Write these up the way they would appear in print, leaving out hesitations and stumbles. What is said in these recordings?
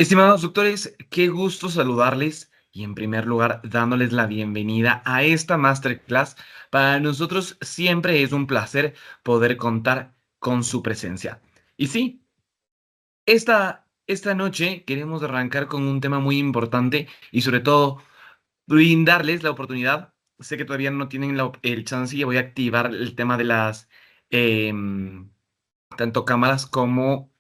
Estimados doctores, qué gusto saludarles y en primer lugar dándoles la bienvenida a esta masterclass. Para nosotros siempre es un placer poder contar con su presencia. Y sí, esta noche queremos arrancar con un tema muy importante y sobre todo brindarles la oportunidad. Sé que todavía no tienen el chance y voy a activar el tema de las em, tanto cámaras como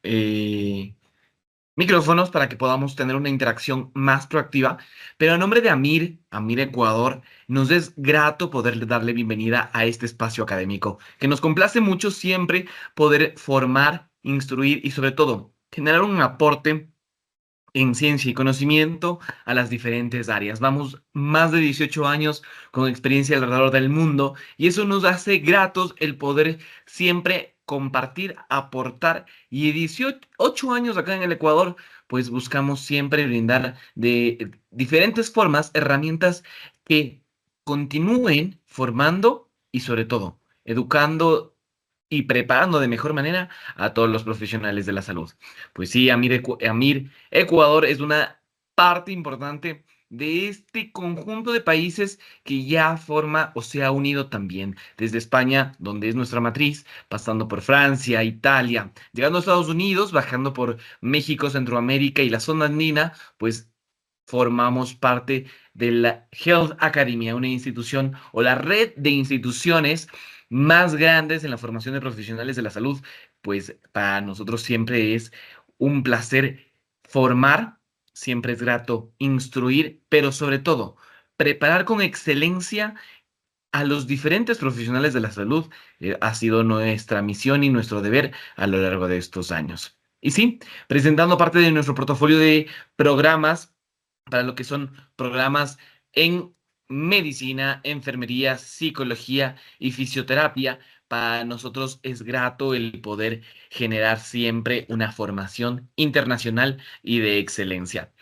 micrófonos para que podamos tener una interacción más proactiva. Pero a nombre de Amir Ecuador, nos es grato poder darle bienvenida a este espacio académico, que nos complace mucho siempre poder formar, instruir y sobre todo generar un aporte en ciencia y conocimiento a las diferentes áreas. Vamos más de 18 años con experiencia alrededor del mundo y eso nos hace gratos el poder siempre compartir, aportar y 18 años acá en el Ecuador, pues buscamos siempre brindar de diferentes formas herramientas que continúen formando y sobre todo educando y preparando de mejor manera a todos los profesionales de la salud. Pues sí, Amir Ecuador es una parte importante de este conjunto de países que ya forma o se ha unido también, desde España, donde es nuestra matriz, pasando por Francia, Italia, llegando a Estados Unidos, bajando por México, Centroamérica y la zona andina, pues formamos parte de la Health Academia, una institución o la red de instituciones más grandes en la formación de profesionales de la salud. Pues para nosotros siempre es un placer formar, siempre es grato instruir, pero sobre todo preparar con excelencia a los diferentes profesionales de la salud. Ha sido nuestra misión y nuestro deber a lo largo de estos años. Y sí, presentando parte de nuestro portafolio de programas para lo que son programas en medicina, enfermería, psicología y fisioterapia. Para nosotros es grato el poder generar siempre una formación internacional y de excelencia.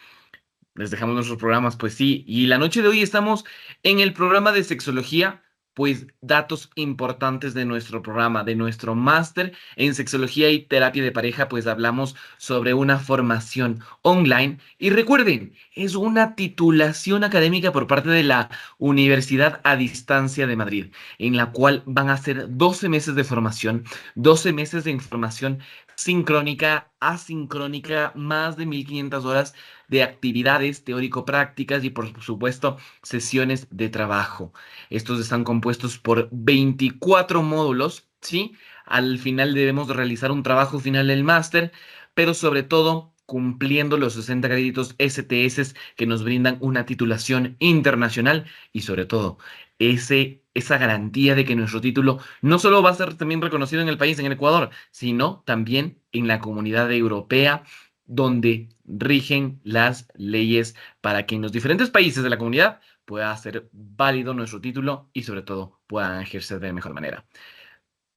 Les dejamos nuestros programas, pues sí. Y la noche de hoy estamos en el programa de sexología, pues datos importantes de nuestro programa, de nuestro máster en sexología y terapia de pareja, pues hablamos sobre una formación online. Y recuerden, es una titulación académica por parte de la Universidad a Distancia de Madrid, en la cual van a ser 12 meses de formación, 12 meses de información sincrónica, asincrónica, más de 1500 horas de actividades teórico-prácticas y por supuesto sesiones de trabajo. Estos están compuestos por 24 módulos, ¿sí? Al final debemos realizar un trabajo final del máster, pero sobre todo cumpliendo los 60 créditos STS que nos brindan una titulación internacional y sobre todo esa garantía de que nuestro título no solo va a ser también reconocido en el país, en el Ecuador, sino también en la comunidad europea donde rigen las leyes para que en los diferentes países de la comunidad pueda ser válido nuestro título y sobre todo puedan ejercer de mejor manera.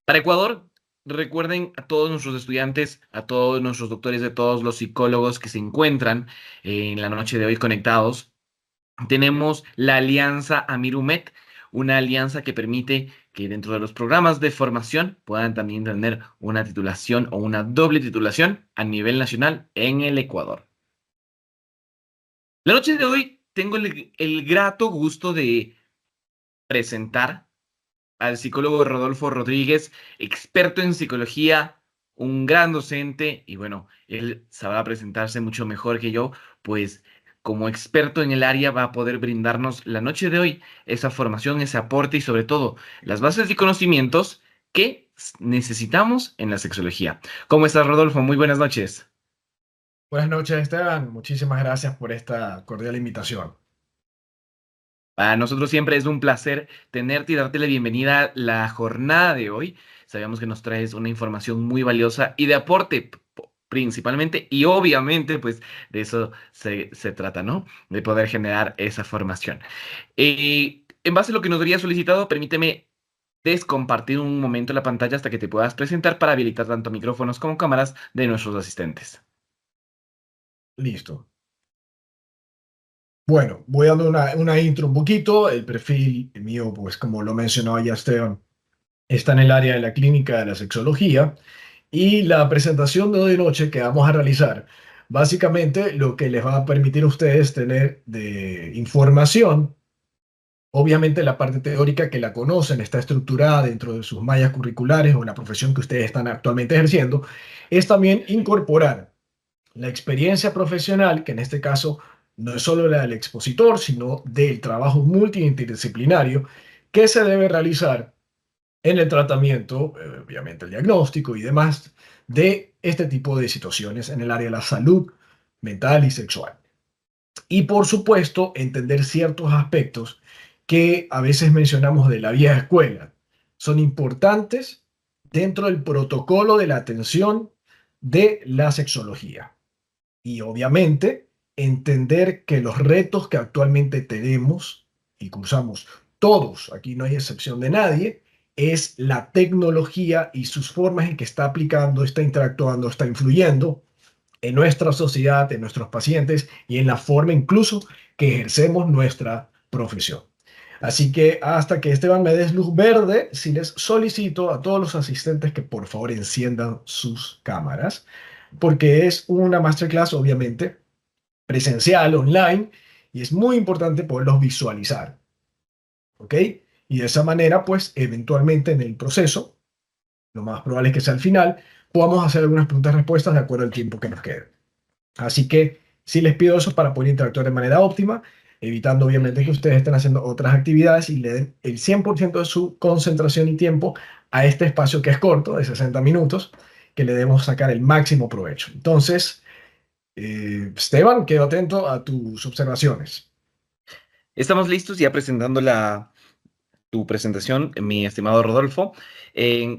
Para Ecuador, recuerden a todos nuestros estudiantes, a todos nuestros doctores, de todos los psicólogos que se encuentran en la noche de hoy conectados, tenemos la alianza Amirumet, una alianza que permite que dentro de los programas de formación puedan también tener una titulación o una doble titulación a nivel nacional en el Ecuador. La noche de hoy tengo el grato gusto de presentar al psicólogo Rodolfo Rodríguez, experto en psicología, un gran docente, y bueno, él sabrá presentarse mucho mejor que yo, pues como experto en el área va a poder brindarnos la noche de hoy esa formación, ese aporte y sobre todo las bases y conocimientos que necesitamos en la sexología. ¿Cómo estás, Rodolfo? Muy buenas noches. Buenas noches, Esteban. Muchísimas gracias por esta cordial invitación. Para nosotros siempre es un placer tenerte y darte la bienvenida a la jornada de hoy. Sabemos que nos traes una información muy valiosa y de aporte principalmente y obviamente pues de eso se trata, ¿no? De poder generar esa formación. En base a lo que nos había solicitado, permíteme descompartir un momento la pantalla hasta que te puedas presentar para habilitar tanto micrófonos como cámaras de nuestros asistentes. Listo. Bueno, voy dando una intro un poquito. El perfil mío, pues como lo mencionaba ya Esteban, está en el área de la clínica de la sexología y la presentación de hoy noche que vamos a realizar Básicamente, lo que les va a permitir a ustedes tener de información, obviamente la parte teórica que la conocen, está estructurada dentro de sus mallas curriculares o la profesión que ustedes están actualmente ejerciendo, es también incorporar la experiencia profesional, que en este caso no es solo la del expositor, sino del trabajo multidisciplinario que se debe realizar en el tratamiento, obviamente el diagnóstico y demás, de este tipo de situaciones en el área de la salud mental y sexual. Y por supuesto, entender ciertos aspectos que a veces mencionamos de la vieja escuela. Son importantes dentro del protocolo de la atención de la sexología. Y obviamente, entender que los retos que actualmente tenemos y cursamos todos, aquí no hay excepción de nadie, es la tecnología y sus formas en que está aplicando, está interactuando, está influyendo en nuestra sociedad, en nuestros pacientes y en la forma incluso que ejercemos nuestra profesión. Así que hasta que Esteban me des luz verde, si les solicito a todos los asistentes que por favor enciendan sus cámaras, porque es una masterclass obviamente presencial, online, y es muy importante poderlos visualizar, ¿ok? Y de esa manera, pues eventualmente en el proceso, lo más probable es que sea al final, podamos hacer algunas preguntas y respuestas de acuerdo al tiempo que nos quede. Así que sí les pido eso para poder interactuar de manera óptima, evitando obviamente que ustedes estén haciendo otras actividades y le den el 100% de su concentración y tiempo a este espacio que es corto, de 60 minutos, que le debemos sacar el máximo provecho. Entonces, Esteban, quedo atento a tus observaciones. Estamos listos ya presentando tu presentación, mi estimado Rodolfo.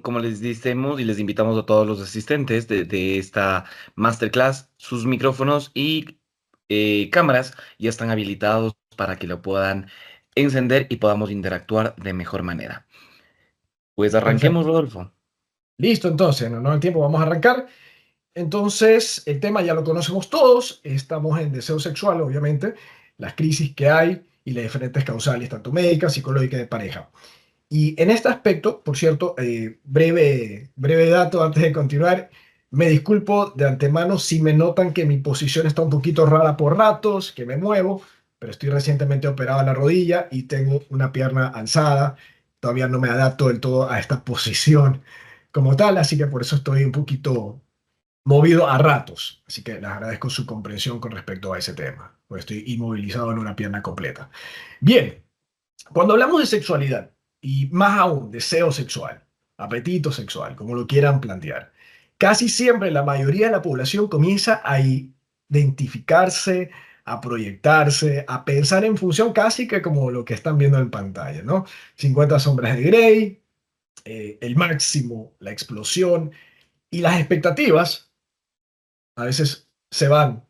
Como les decimos y les invitamos a todos los asistentes de esta masterclass, sus micrófonos y cámaras ya están habilitados para que lo puedan encender y podamos interactuar de mejor manera. Pues arranquemos, Perfecto. Rodolfo. Listo, entonces, no el tiempo, vamos a arrancar. Entonces, el tema ya lo conocemos todos, estamos en deseo sexual, obviamente, las crisis que hay y las diferentes causales, tanto médicas, psicológicas de pareja. Y en este aspecto, por cierto, breve dato antes de continuar, me disculpo de antemano si me notan que mi posición está un poquito rara por ratos, que me muevo, pero estoy recientemente operado a la rodilla y tengo una pierna alzada. Todavía no me adapto del todo a esta posición como tal, así que por eso estoy un poquito movido a ratos. Así que les agradezco su comprensión con respecto a ese tema, porque estoy inmovilizado en una pierna completa. Bien, cuando hablamos de sexualidad, y más aún deseo sexual, apetito sexual, como lo quieran plantear, casi siempre la mayoría de la población comienza a identificarse, a proyectarse, a pensar en función casi que como lo que están viendo en pantalla, ¿no? 50 sombras de Grey, el máximo, la explosión, y las expectativas a veces se van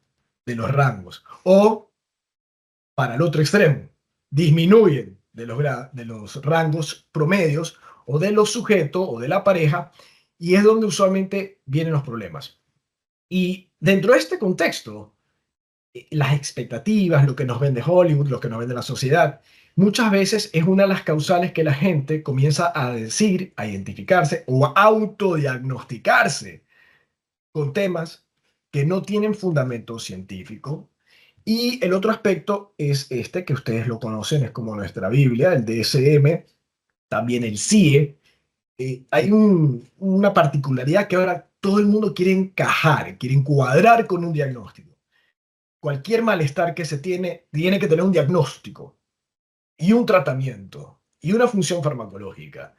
de los rangos. O para el otro extremo, disminuyen de los rangos promedios o de los sujetos o de la pareja, y es donde usualmente vienen los problemas. Y dentro de este contexto, las expectativas, lo que nos vende Hollywood, lo que nos vende la sociedad, muchas veces es una de las causales que la gente comienza a decir, a identificarse o a autodiagnosticarse con temas que no tienen fundamento científico. Y el otro aspecto es este, que ustedes lo conocen, es como nuestra Biblia, el DSM, también el CIE. Hay una particularidad que ahora todo el mundo quiere encajar, quiere encuadrar con un diagnóstico. Cualquier malestar que se tiene que tener un diagnóstico y un tratamiento y una función farmacológica.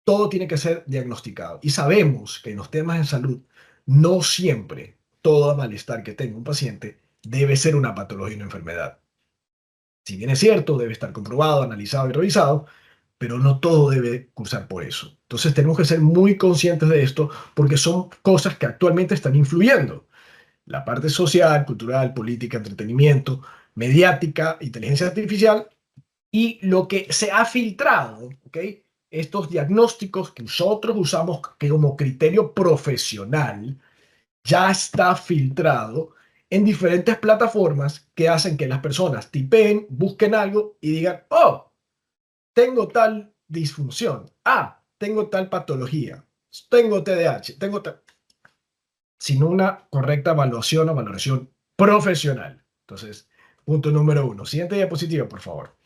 Todo tiene que ser diagnosticado. Y sabemos que en los temas de salud no siempre todo malestar que tenga un paciente debe ser una patología y una enfermedad. Si bien es cierto, debe estar comprobado, analizado y revisado, pero no todo debe cursar por eso. Entonces tenemos que ser muy conscientes de esto porque son cosas que actualmente están influyendo. La parte social, cultural, política, entretenimiento, mediática, inteligencia artificial y lo que se ha filtrado, ¿ok? Estos diagnósticos que nosotros usamos que como criterio profesional ya está filtrado en diferentes plataformas que hacen que las personas tipeen, busquen algo y digan, oh, tengo tal disfunción, ah, tengo tal patología, tengo TDAH, tengo tal... sin una correcta evaluación o valoración profesional. Entonces, punto número uno. Siguiente diapositiva, por favor.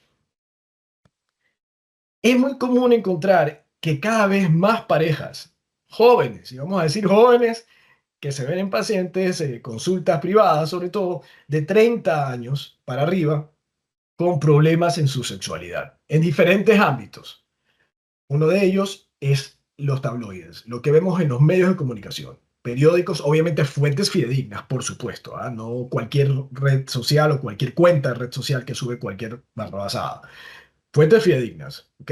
Es muy común encontrar que cada vez más parejas jóvenes, y vamos a decir jóvenes, que se ven en pacientes, consultas privadas, sobre todo de 30 años para arriba, con problemas en su sexualidad, en diferentes ámbitos. Uno de ellos es los tabloides, lo que vemos en los medios de comunicación. Periódicos, obviamente fuentes fidedignas, por supuesto, ¿ah? No cualquier red social o cualquier cuenta de red social que sube cualquier barrabasada. Fuentes fidedignas, ¿ok?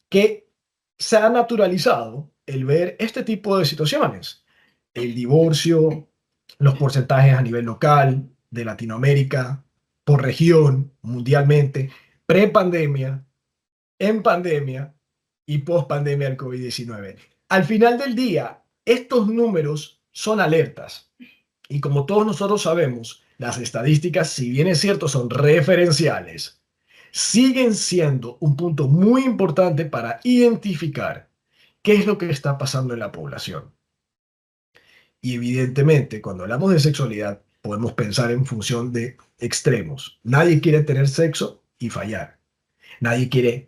Que se ha naturalizado el ver este tipo de situaciones. El divorcio, los porcentajes a nivel local, de Latinoamérica, por región, mundialmente, prepandemia, en pandemia y post-pandemia del COVID-19. Al final del día, estos números son alertas. Y como todos nosotros sabemos, las estadísticas, si bien es cierto, son referenciales, siguen siendo un punto muy importante para identificar qué es lo que está pasando en la población. Y evidentemente, cuando hablamos de sexualidad, podemos pensar en función de extremos. Nadie quiere tener sexo y fallar. Nadie quiere,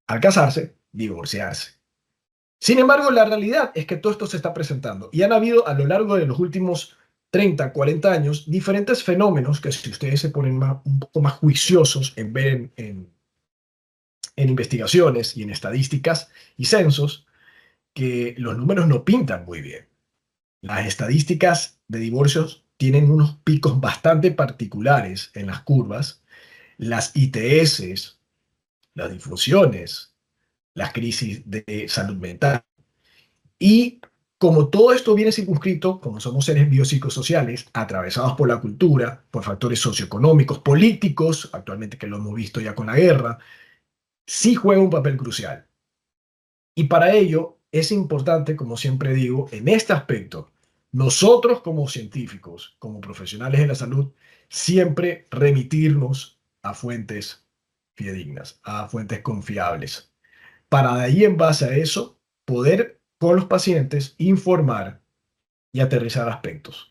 al casarse, divorciarse. Sin embargo, la realidad es que todo esto se está presentando y han habido a lo largo de los últimos 30, 40 años diferentes fenómenos que si ustedes se ponen un poco más juiciosos en ver en investigaciones y en estadísticas y censos, que los números no pintan muy bien. Las estadísticas de divorcios tienen unos picos bastante particulares en las curvas. Las ITS, las difusiones, las crisis de salud mental. Y como todo esto viene circunscrito, como somos seres biopsicosociales, atravesados por la cultura, por factores socioeconómicos, políticos, actualmente que lo hemos visto ya con la guerra, sí juega un papel crucial. Y para ello es importante, como siempre digo, en este aspecto, nosotros como científicos, como profesionales de la salud, siempre remitirnos a fuentes fidedignas, a fuentes confiables, para de ahí en base a eso poder con los pacientes informar y aterrizar aspectos,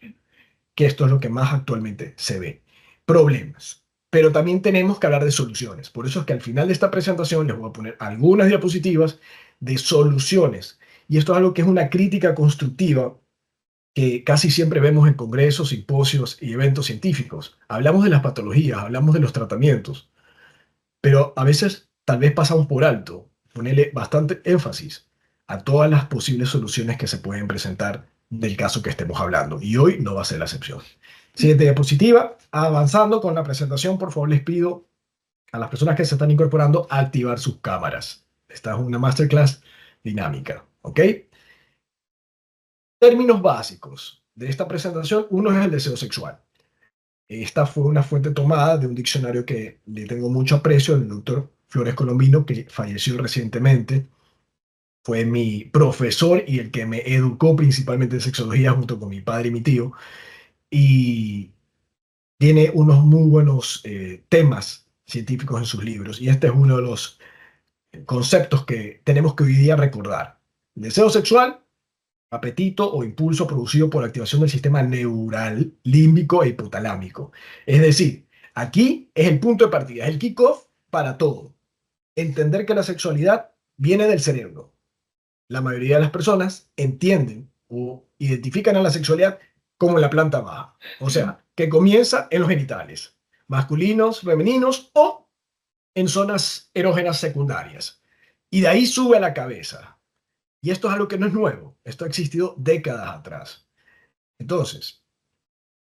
que esto es lo que más actualmente se ve. Problemas. Pero también tenemos que hablar de soluciones. Por eso es que al final de esta presentación les voy a poner algunas diapositivas de soluciones. Y esto es algo que es una crítica constructiva que casi siempre vemos en congresos, simposios y eventos científicos. Hablamos de las patologías, hablamos de los tratamientos, pero a veces tal vez pasamos por alto, ponerle bastante énfasis a todas las posibles soluciones que se pueden presentar del caso que estemos hablando. Y hoy no va a ser la excepción. Siguiente diapositiva. Avanzando con la presentación, por favor les pido a las personas que se están incorporando a activar sus cámaras. Esta es una masterclass dinámica, ¿ok? Términos básicos de esta presentación. Uno es el deseo sexual. Esta fue una fuente tomada de un diccionario que le tengo mucho aprecio, el doctor Flores Colombino, que falleció recientemente. Fue mi profesor y el que me educó principalmente en sexología junto con mi padre y mi tío. Y tiene unos muy buenos temas científicos en sus libros. Y este es uno de los conceptos que tenemos que hoy día recordar. El deseo sexual, apetito o impulso producido por la activación del sistema neural, límbico e hipotalámico. Es decir, aquí es el punto de partida, es el kickoff para todo. Entender que la sexualidad viene del cerebro. La mayoría de las personas entienden o identifican a la sexualidad como la planta baja. O sea, que comienza en los genitales, masculinos, femeninos o en zonas erógenas secundarias. Y de ahí sube a la cabeza. Y esto es algo que no es nuevo. Esto ha existido décadas atrás. Entonces,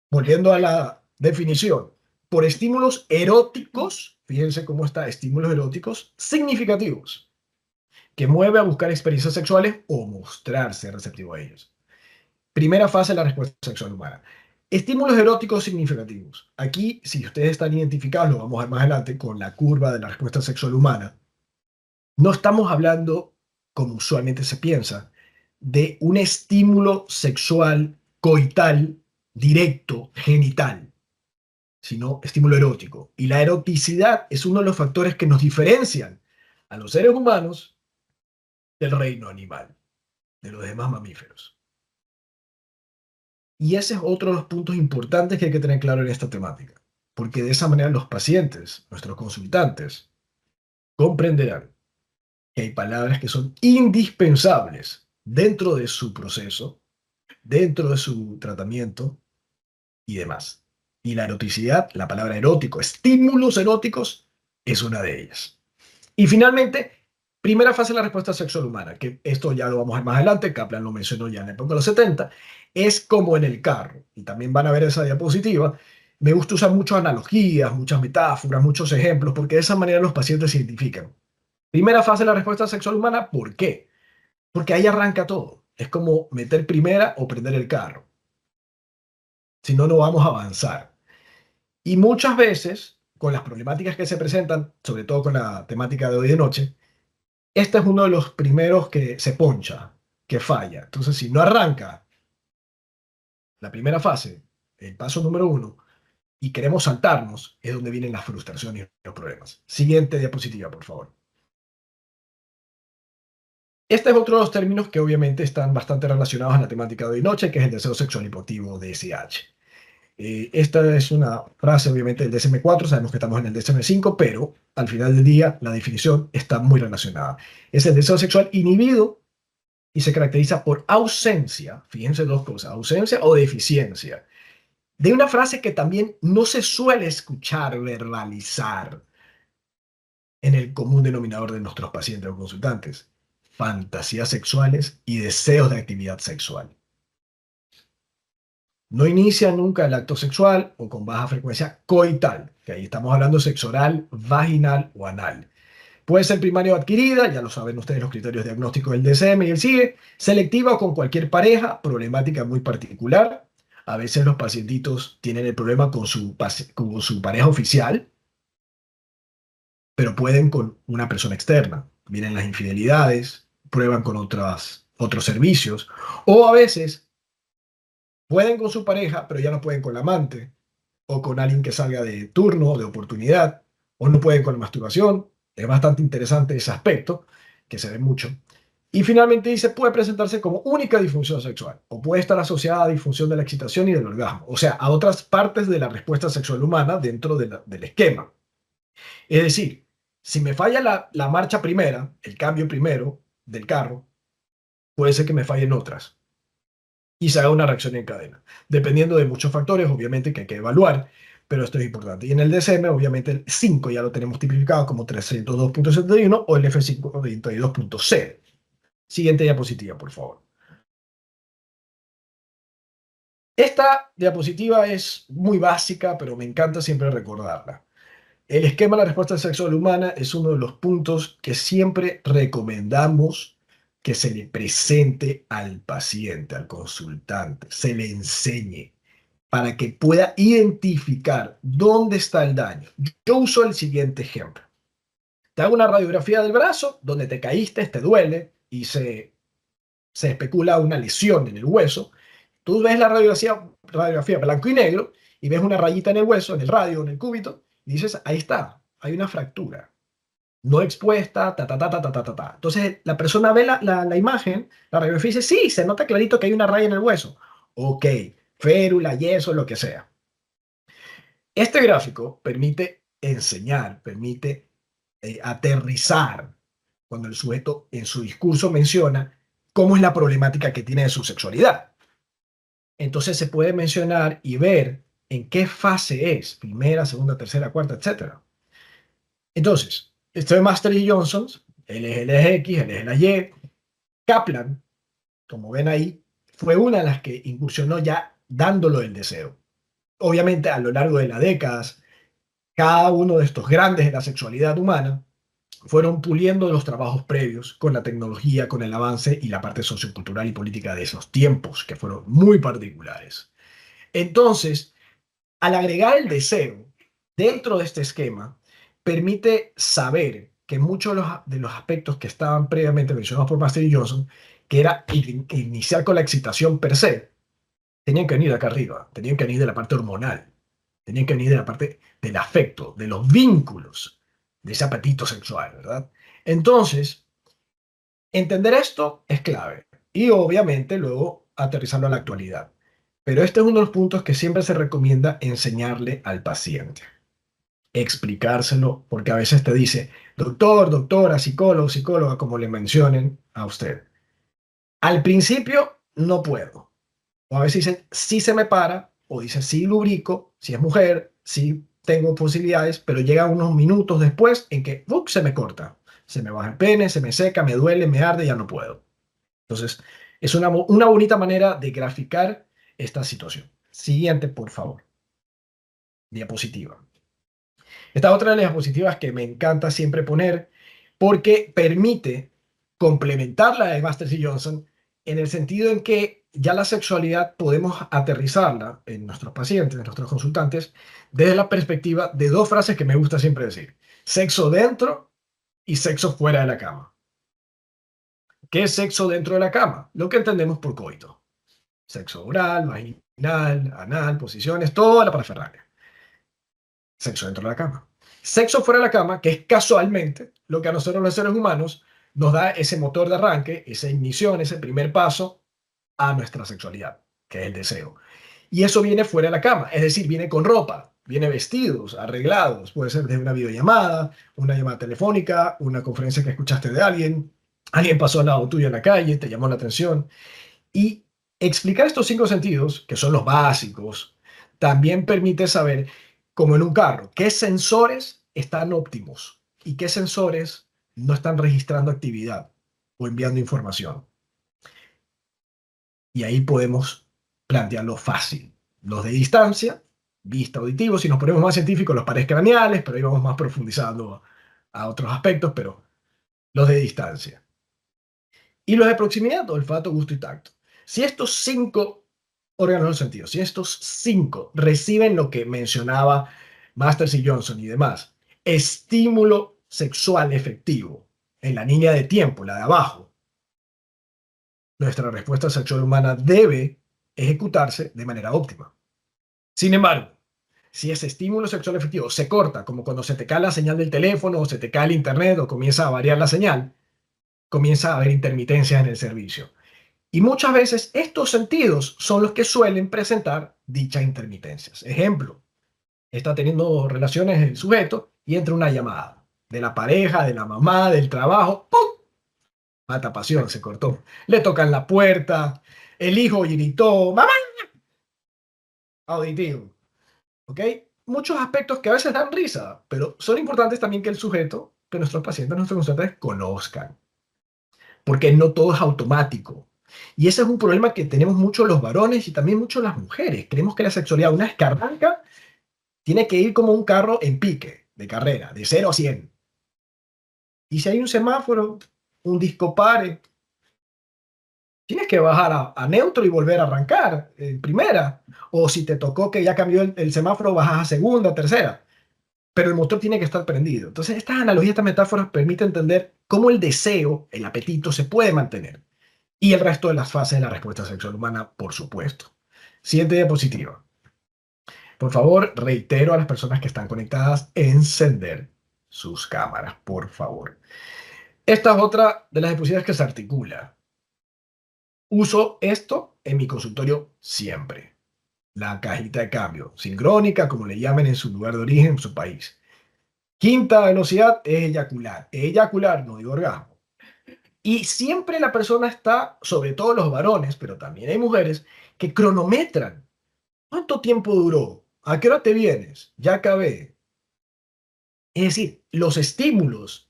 volviendo a la definición, por estímulos eróticos, fíjense cómo está, estímulos eróticos significativos, que mueve a buscar experiencias sexuales o mostrarse receptivo a ellos. Primera fase de la respuesta sexual humana. Estímulos eróticos significativos. Aquí, si ustedes están identificados, lo vamos a ver más adelante, con la curva de la respuesta sexual humana, no estamos hablando, como usualmente se piensa, de un estímulo sexual coital directo, genital, sino estímulo erótico. Y la eroticidad es uno de los factores que nos diferencian a los seres humanos del reino animal, de los demás mamíferos. Y ese es otro de los puntos importantes que hay que tener claro en esta temática, porque de esa manera los pacientes, nuestros consultantes, comprenderán que hay palabras que son indispensables dentro de su proceso, dentro de su tratamiento y demás. Y la eroticidad, la palabra erótico, estímulos eróticos, es una de ellas. Y finalmente, primera fase de la respuesta sexual humana, que esto ya lo vamos a ver más adelante, Kaplan lo mencionó ya en la época de los 70, es como en el carro, y también van a ver esa diapositiva. Me gusta usar muchas analogías, muchas metáforas, muchos ejemplos, porque de esa manera los pacientes se identifican. Primera fase de la respuesta sexual humana, ¿por qué? Porque ahí arranca todo. Es como meter primera o prender el carro. Si no, no vamos a avanzar. Y muchas veces, con las problemáticas que se presentan, sobre todo con la temática de hoy de noche, este es uno de los primeros que se poncha, que falla. Entonces, si no arranca la primera fase, el paso número uno, y queremos saltarnos, es donde vienen las frustraciones y los problemas. Siguiente diapositiva, por favor. Este es otro de los términos que obviamente están bastante relacionados a la temática de hoy noche, que es el deseo sexual hipoactivo, DSH. Esta es una frase obviamente del DSM-4, sabemos que estamos en el DSM-5, pero al final del día la definición está muy relacionada. Es el deseo sexual inhibido y se caracteriza por ausencia, fíjense dos cosas, ausencia o deficiencia, de una frase que también no se suele escuchar verbalizar en el común denominador de nuestros pacientes o consultantes: fantasías sexuales y deseos de actividad sexual. No inicia nunca el acto sexual o con baja frecuencia coital, que ahí estamos hablando de sexo oral, vaginal o anal. Puede ser primaria o adquirida, ya lo saben ustedes los criterios diagnósticos del DSM y el CIE, selectiva o con cualquier pareja, problemática muy particular. A veces los pacientitos tienen el problema con su pareja oficial, pero pueden con una persona externa. Vienen las infidelidades, prueban con otros servicios, o a veces pueden con su pareja, pero ya no pueden con la amante, o con alguien que salga de turno, de oportunidad, o no pueden con la masturbación. Es bastante interesante ese aspecto, que se ve mucho. Y finalmente dice, puede presentarse como única disfunción sexual, o puede estar asociada a disfunción de la excitación y del orgasmo, o sea, a otras partes de la respuesta sexual humana dentro del esquema. Es decir, si me falla la marcha primera, el cambio primero del carro, puede ser que me fallen otras y se haga una reacción en cadena, dependiendo de muchos factores, obviamente, que hay que evaluar, pero esto es importante. Y en el DSM, obviamente, el 5 ya lo tenemos tipificado como 302.71 o el F522.0. Siguiente diapositiva, por favor. Esta diapositiva es muy básica, pero me encanta siempre recordarla. El esquema de la respuesta sexual humana es uno de los puntos que siempre recomendamos que se le presente al paciente, al consultante, se le enseñe para que pueda identificar dónde está el daño. Yo uso el siguiente ejemplo. Te hago una radiografía del brazo, donde te caíste, te duele y se especula una lesión en el hueso. Tú ves la radiografía blanco y negro y ves una rayita en el hueso, en el radio, en el cúbito, y dices, ahí está, hay una fractura no expuesta, ta, ta, ta, ta, ta, ta, ta, ta. Entonces la persona ve la imagen, la radiografía y dice, sí, se nota clarito que hay una raya en el hueso. Ok, férula, yeso, lo que sea. Este gráfico permite enseñar, permite aterrizar cuando el sujeto en su discurso menciona cómo es la problemática que tiene de su sexualidad. Entonces se puede mencionar y ver en qué fase es, primera, segunda, tercera, cuarta, etcétera. Entonces, esto de Master y Johnson, él es el eje X, él es la Y. Kaplan, como ven ahí, fue una de las que incursionó ya dándolo el deseo. Obviamente, a lo largo de las décadas, cada uno de estos grandes de la sexualidad humana fueron puliendo los trabajos previos con la tecnología, con el avance y la parte sociocultural y política de esos tiempos, que fueron muy particulares. Entonces, al agregar el deseo dentro de este esquema, permite saber que muchos de los aspectos que estaban previamente mencionados por Master y Johnson, que era iniciar con la excitación per se, tenían que venir de acá arriba, tenían que venir de la parte hormonal, tenían que venir de la parte del afecto, de los vínculos, de ese apetito sexual, ¿verdad? Entonces, entender esto es clave y obviamente luego aterrizarlo a la actualidad. Pero este es uno de los puntos que siempre se recomienda enseñarle al paciente. Explicárselo, porque a veces te dice, doctor, doctora, psicólogo, psicóloga, como le mencionen a usted. Al principio no puedo. O a veces dicen, sí se me para, o dice, sí lubrico, si es mujer, sí tengo posibilidades, pero llega unos minutos después en que se me corta. Se me baja el pene, se me seca, me duele, me arde, ya no puedo. Entonces, es una bonita manera de graficar esta situación. Siguiente, por favor. Diapositiva. Esta otra de las diapositivas que me encanta siempre poner porque permite complementar la de Masters y Johnson en el sentido en que ya la sexualidad podemos aterrizarla en nuestros pacientes, en nuestros consultantes, desde la perspectiva de dos frases que me gusta siempre decir. Sexo dentro y sexo fuera de la cama. ¿Qué es sexo dentro de la cama? Lo que entendemos por coito. Sexo oral, vaginal, anal, posiciones, toda la parafernalia. Sexo dentro de la cama. Sexo fuera de la cama, que es casualmente lo que a nosotros los seres humanos nos da ese motor de arranque, esa ignición, ese primer paso a nuestra sexualidad, que es el deseo. Y eso viene fuera de la cama, es decir, viene con ropa, viene vestidos, arreglados, puede ser desde una videollamada, una llamada telefónica, una conferencia que escuchaste de alguien, alguien pasó al lado tuyo en la calle, te llamó la atención. Y explicar estos cinco sentidos, que son los básicos, también permite saber, como en un carro, qué sensores están óptimos y qué sensores no están registrando actividad o enviando información. Y ahí podemos plantearlo fácil. Los de distancia, vista, auditivo, si nos ponemos más científicos, los pares craneales, pero ahí vamos más profundizando a otros aspectos, pero los de distancia. Y los de proximidad, olfato, gusto y tacto. Si estos cinco órganos del sentido, si estos cinco reciben lo que mencionaba Masters y Johnson y demás, estímulo sexual efectivo en la línea de tiempo, la de abajo, nuestra respuesta sexual humana debe ejecutarse de manera óptima. Sin embargo, si ese estímulo sexual efectivo se corta, como cuando se te cae la señal del teléfono o se te cae el internet o comienza a variar la señal, comienza a haber intermitencias en el servicio. Y muchas veces estos sentidos son los que suelen presentar dichas intermitencias. Ejemplo, está teniendo relaciones el sujeto y entra una llamada de la pareja, de la mamá, del trabajo, ¡pum! Mata pasión, se cortó. Le tocan la puerta, el hijo gritó, mamá, auditivo. ¿Ok? Muchos aspectos que a veces dan risa, pero son importantes también que el sujeto, que nuestros pacientes, nuestros consultantes conozcan, porque no todo es automático. Y ese es un problema que tenemos mucho los varones y también mucho las mujeres. Creemos que la sexualidad, una vez que arranca, tiene que ir como un carro en pique, de carrera, de 0 a 100. Y si hay un semáforo, un disco pare, tienes que bajar a neutro y volver a arrancar en primera. O si te tocó que ya cambió el semáforo, bajas a segunda, tercera. Pero el motor tiene que estar prendido. Entonces, estas analogías, estas metáforas permiten entender cómo el deseo, el apetito, se puede mantener. Y el resto de las fases de la respuesta sexual humana, por supuesto. Siguiente diapositiva. Por favor, reitero a las personas que están conectadas, encender sus cámaras, por favor. Esta es otra de las diapositivas que se articula. Uso esto en mi consultorio siempre. La cajita de cambio, sincrónica, como le llamen en su lugar de origen, en su país. Quinta velocidad es eyacular. Eyacular, no digo orgasmo. Y siempre la persona está, sobre todo los varones, pero también hay mujeres, que cronometran. ¿Cuánto tiempo duró? ¿A qué hora te vienes? Ya acabé. Es decir, los estímulos,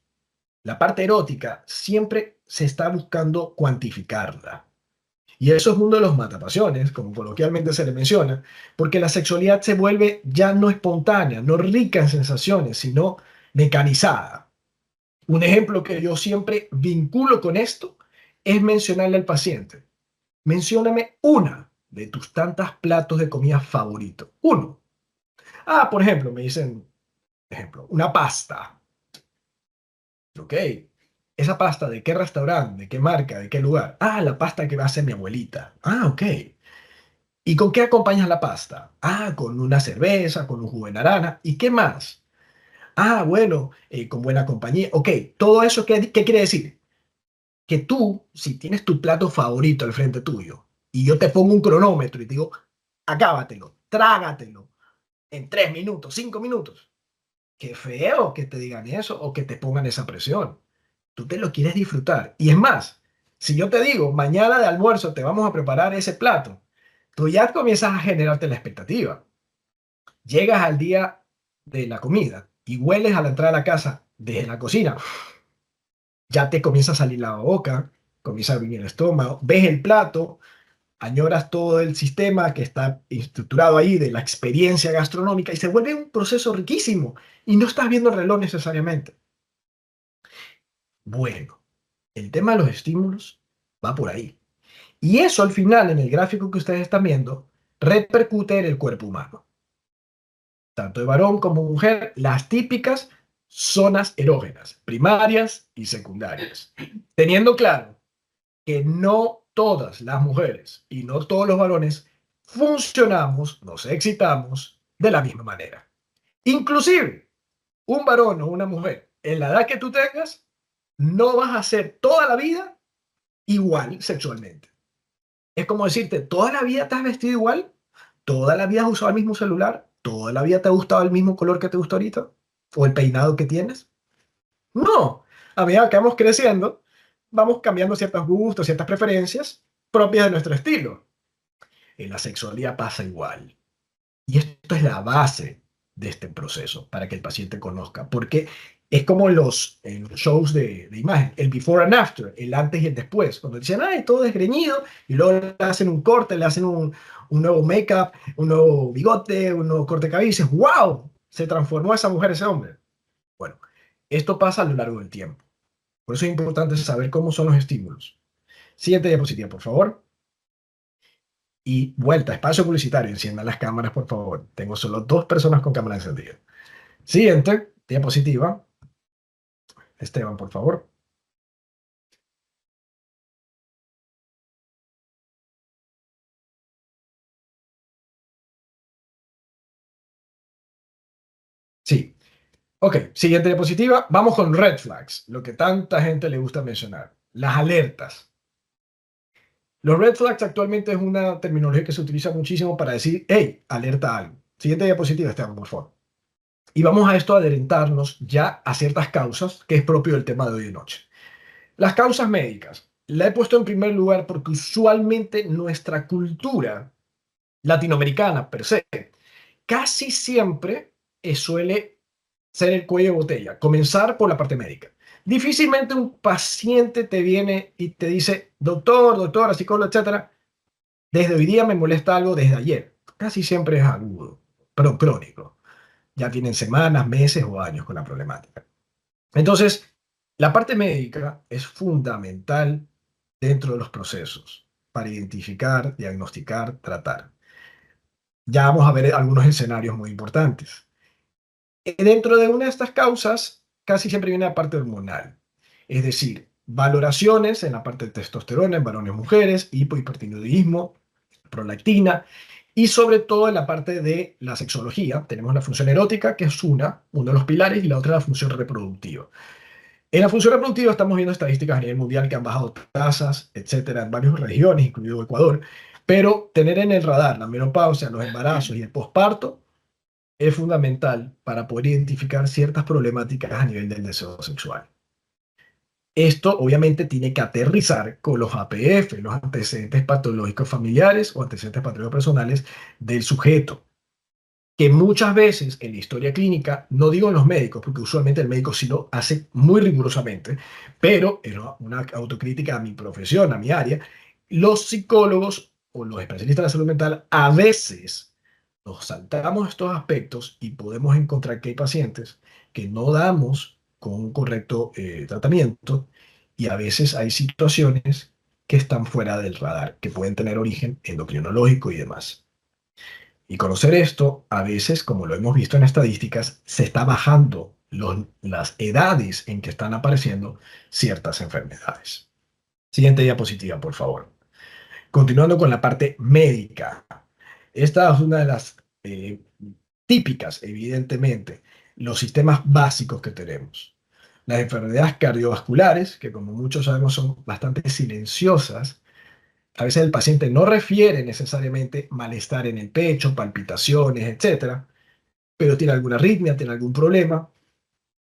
la parte erótica, siempre se está buscando cuantificarla. Y eso es uno de los matapasiones, como coloquialmente se le menciona, porque la sexualidad se vuelve ya no espontánea, no rica en sensaciones, sino mecanizada. Un ejemplo que yo siempre vinculo con esto es mencionarle al paciente: mencióname una de tus tantas platos de comida favorito. Uno. Ah, por ejemplo, me dicen, ejemplo, una pasta. Ok. ¿Esa pasta de qué restaurante, de qué marca, de qué lugar? Ah, la pasta que va a hacer mi abuelita. Ah, ok. ¿Y con qué acompañas la pasta? Ah, con una cerveza, con un jugo de naranja. ¿Y qué más? Ah, bueno, con buena compañía. Ok, todo eso, ¿qué quiere decir? Que tú, si tienes tu plato favorito al frente tuyo, y yo te pongo un cronómetro y te digo, acábatelo, trágatelo en 3 minutos, 5 minutos. Qué feo que te digan eso o que te pongan esa presión. Tú te lo quieres disfrutar. Y es más, si yo te digo, mañana de almuerzo te vamos a preparar ese plato, tú ya comienzas a generarte la expectativa. Llegas al día de la comida y hueles a la entrada de la casa desde la cocina, ya te comienza a salir la boca, comienza a venir el estómago, ves el plato, añoras todo el sistema que está estructurado ahí de la experiencia gastronómica y se vuelve un proceso riquísimo y no estás viendo el reloj necesariamente. Bueno, el tema de los estímulos va por ahí. Y eso al final, en el gráfico que ustedes están viendo, repercute en el cuerpo humano. Tanto de varón como mujer, las típicas zonas erógenas, primarias y secundarias. Teniendo claro que no todas las mujeres y no todos los varones funcionamos, nos excitamos de la misma manera. Inclusive, un varón o una mujer, en la edad que tú tengas, no vas a ser toda la vida igual sexualmente. Es como decirte, ¿toda la vida te has vestido igual? ¿Toda la vida has usado el mismo celular? ¿Toda la vida te ha gustado el mismo color que te gusta ahorita? ¿O el peinado que tienes? No. A medida que vamos creciendo, vamos cambiando ciertos gustos, ciertas preferencias propias de nuestro estilo. En la sexualidad pasa igual. Y esto es la base de este proceso para que el paciente conozca. Porque es como en los shows de imagen, el before and after, el antes y el después. Cuando dicen, ay, todo desgreñido, y luego le hacen un corte, le hacen un nuevo make-up, un nuevo bigote, un nuevo corte de cabello, y dices, wow, se transformó esa mujer, ese hombre. Bueno, esto pasa a lo largo del tiempo. Por eso es importante saber cómo son los estímulos. Siguiente diapositiva, por favor. Y vuelta, espacio publicitario. Enciendan las cámaras, por favor. Tengo solo 2 personas con cámara encendida. Siguiente diapositiva. Esteban, por favor. Sí. Ok, siguiente diapositiva. Vamos con red flags, lo que tanta gente le gusta mencionar. Las alertas. Los red flags actualmente es una terminología que se utiliza muchísimo para decir, hey, alerta a algo. Siguiente diapositiva, Esteban, por favor. Y vamos a esto a adelantarnos ya a ciertas causas, que es propio del tema de hoy de noche. Las causas médicas. La he puesto en primer lugar porque usualmente nuestra cultura latinoamericana per se casi siempre suele ser el cuello de botella, comenzar por la parte médica. Difícilmente un paciente te viene y te dice, doctor, doctora, psicólogo, etcétera, desde hoy día me molesta algo desde ayer. Casi siempre es agudo, pero crónico. Ya tienen semanas, meses o años con la problemática. Entonces, la parte médica es fundamental dentro de los procesos para identificar, diagnosticar, tratar. Ya vamos a ver algunos escenarios muy importantes. Dentro de una de estas causas, casi siempre viene la parte hormonal, es decir, valoraciones en la parte de testosterona en varones y mujeres, hipohipertiroidismo, prolactina, y sobre todo en la parte de la sexología. Tenemos la función erótica, que es uno de los pilares, y la otra es la función reproductiva. En la función reproductiva estamos viendo estadísticas a nivel mundial que han bajado tasas, etcétera, en varias regiones, incluido Ecuador, pero tener en el radar la menopausia, los embarazos y el posparto es fundamental para poder identificar ciertas problemáticas a nivel del deseo sexual. Esto obviamente tiene que aterrizar con los APF, los antecedentes patológicos familiares o antecedentes patológicos personales del sujeto, que muchas veces en la historia clínica, no digo en los médicos, porque usualmente el médico sí lo hace muy rigurosamente, pero en una autocrítica a mi profesión, a mi área, los psicólogos o los especialistas de la salud mental a veces nos saltamos estos aspectos y podemos encontrar que hay pacientes que no damos con un correcto tratamiento y a veces hay situaciones que están fuera del radar, que pueden tener origen endocrinológico y demás. Y conocer esto, a veces, como lo hemos visto en estadísticas, se está bajando las edades en que están apareciendo ciertas enfermedades. Siguiente diapositiva, por favor. Continuando con la parte médica. Esta es una de las típicas, evidentemente, los sistemas básicos que tenemos. Las enfermedades cardiovasculares, que como muchos sabemos son bastante silenciosas, A veces el paciente no refiere necesariamente malestar en el pecho, palpitaciones, etcétera, pero tiene alguna arritmia, tiene algún problema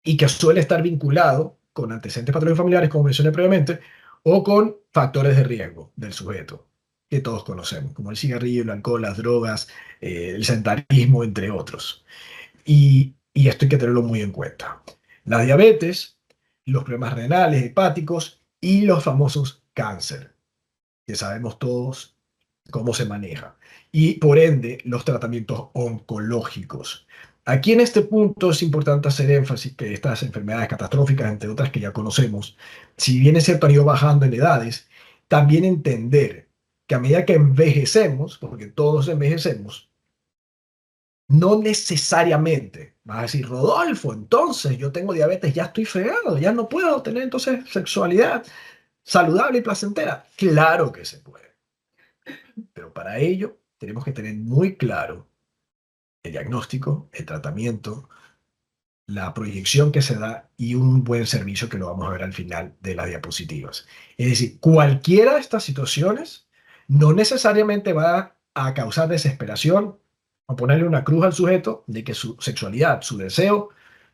y que suele estar vinculado con antecedentes patológicos familiares, como mencioné previamente, o con factores de riesgo del sujeto, que todos conocemos, como el cigarrillo, el alcohol, las drogas, el sedentarismo, entre otros. Y esto hay que tenerlo muy en cuenta. La diabetes, los problemas renales, hepáticos y los famosos cáncer, que sabemos todos cómo se maneja. Y por ende, los tratamientos oncológicos. Aquí en este punto es importante hacer énfasis que estas enfermedades catastróficas, entre otras que ya conocemos, si bien es cierto han ido bajando en edades, también entender que a medida que envejecemos, porque todos envejecemos, no necesariamente vas a decir, Rodolfo, entonces yo tengo diabetes, ya estoy fregado, ya no puedo tener entonces sexualidad saludable y placentera. Claro que se puede, pero para ello tenemos que tener muy claro el diagnóstico, el tratamiento, la proyección que se da y un buen servicio que lo vamos a ver al final de las diapositivas. Es decir, cualquiera de estas situaciones no necesariamente va a causar desesperación o ponerle una cruz al sujeto de que su sexualidad, su deseo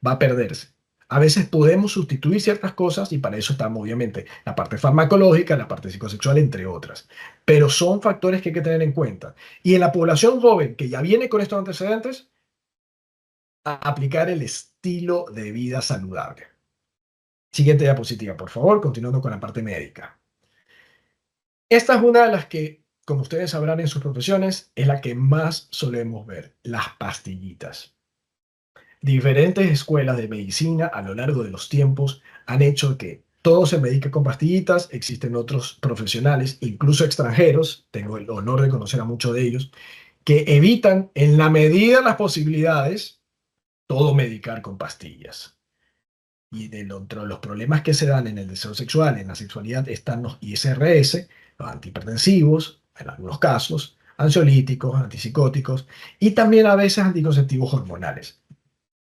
va a perderse. A veces podemos sustituir ciertas cosas y para eso estamos obviamente la parte farmacológica, la parte psicosexual, entre otras. Pero son factores que hay que tener en cuenta. Y en la población joven que ya viene con estos antecedentes, a aplicar el estilo de vida saludable. Siguiente diapositiva, por favor, continuando con la parte médica. Esta es una de las que, como ustedes sabrán en sus profesiones, es la que más solemos ver, las pastillitas. Diferentes escuelas de medicina a lo largo de los tiempos han hecho que todo se medique con pastillitas. Existen otros profesionales, incluso extranjeros, tengo el honor de conocer a muchos de ellos, que evitan en la medida de las posibilidades todo medicar con pastillas. Y dentro de los problemas que se dan en el deseo sexual, en la sexualidad, están los ISRS, los antihipertensivos, en algunos casos, ansiolíticos, antipsicóticos y también a veces anticonceptivos hormonales.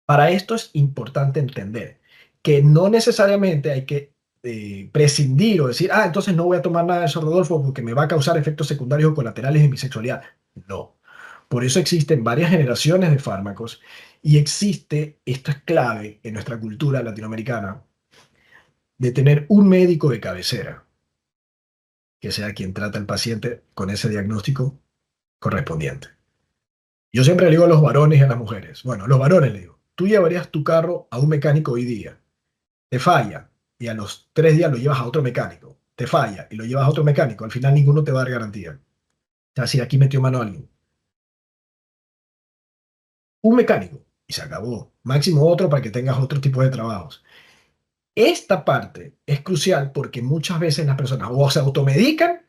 Para esto es importante entender que no necesariamente hay que prescindir o decir, entonces no voy a tomar nada de eso, Rodolfo, porque me va a causar efectos secundarios o colaterales en mi sexualidad. No. Por eso existen varias generaciones de fármacos y existe, esto es clave en nuestra cultura latinoamericana, de tener un médico de cabecera, que sea quien trata al paciente con ese diagnóstico correspondiente. Yo siempre le digo a los varones y a las mujeres, bueno, a los varones le digo, tú llevarías tu carro a un mecánico hoy día, te falla y a los 3 días lo llevas a otro mecánico, te falla y lo llevas a otro mecánico, al final ninguno te va a dar garantía. O sea, si aquí metió mano alguien, un mecánico y se acabó, máximo otro para que tengas otro tipo de trabajos. Esta parte es crucial porque muchas veces las personas o se automedican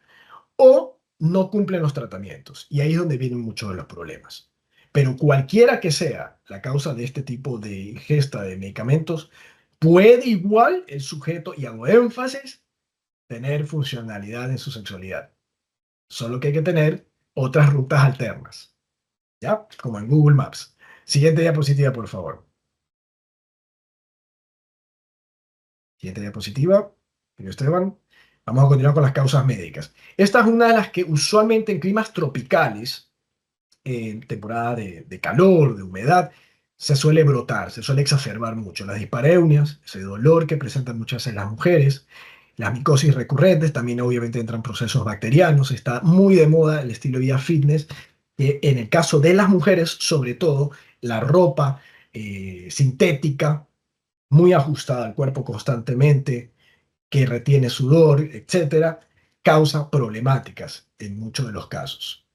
o no cumplen los tratamientos. Y ahí es donde vienen muchos de los problemas. Pero cualquiera que sea la causa de este tipo de ingesta de medicamentos, puede igual el sujeto, y hago énfasis, tener funcionalidad en su sexualidad. Solo que hay que tener otras rutas alternas, ¿ya? Como en Google Maps. Siguiente diapositiva, por favor. Siguiente diapositiva. Querido Esteban. Vamos a continuar con las causas médicas. Esta es una de las que usualmente en climas tropicales, en temporada de calor, de humedad, se suele brotar, se suele exacerbar mucho. Las dispareunias, ese dolor que presentan muchas veces las mujeres, las micosis recurrentes, también obviamente entran procesos bacterianos. Está muy de moda el estilo de vida fitness, que en el caso de las mujeres, sobre todo, la ropa sintética, muy ajustada al cuerpo constantemente, que retiene sudor, etcétera, causa problemáticas en muchos de los casos.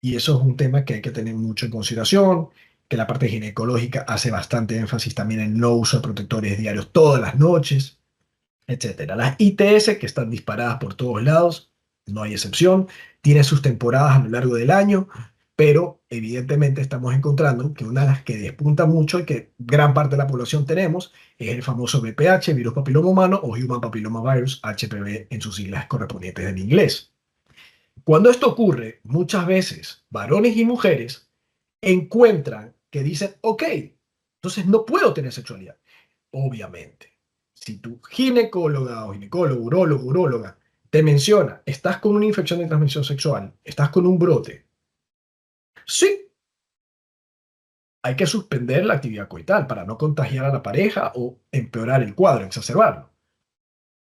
Y eso es un tema que hay que tener mucho en consideración, que la parte ginecológica hace bastante énfasis también en no uso de protectores diarios todas las noches, etcétera. Las ITS, que están disparadas por todos lados, no hay excepción, tienen sus temporadas a lo largo del año, pero evidentemente estamos encontrando que una de las que despunta mucho y que gran parte de la población tenemos es el famoso VPH, virus papiloma humano o Human Papilloma Virus, HPV en sus siglas correspondientes en inglés. Cuando esto ocurre, muchas veces varones y mujeres encuentran que dicen, ok, entonces no puedo tener sexualidad. Obviamente, si tu ginecóloga o ginecólogo, urólogo, uróloga te menciona, estás con una infección de transmisión sexual, estás con un brote, sí, hay que suspender la actividad coital para no contagiar a la pareja o empeorar el cuadro, exacerbarlo.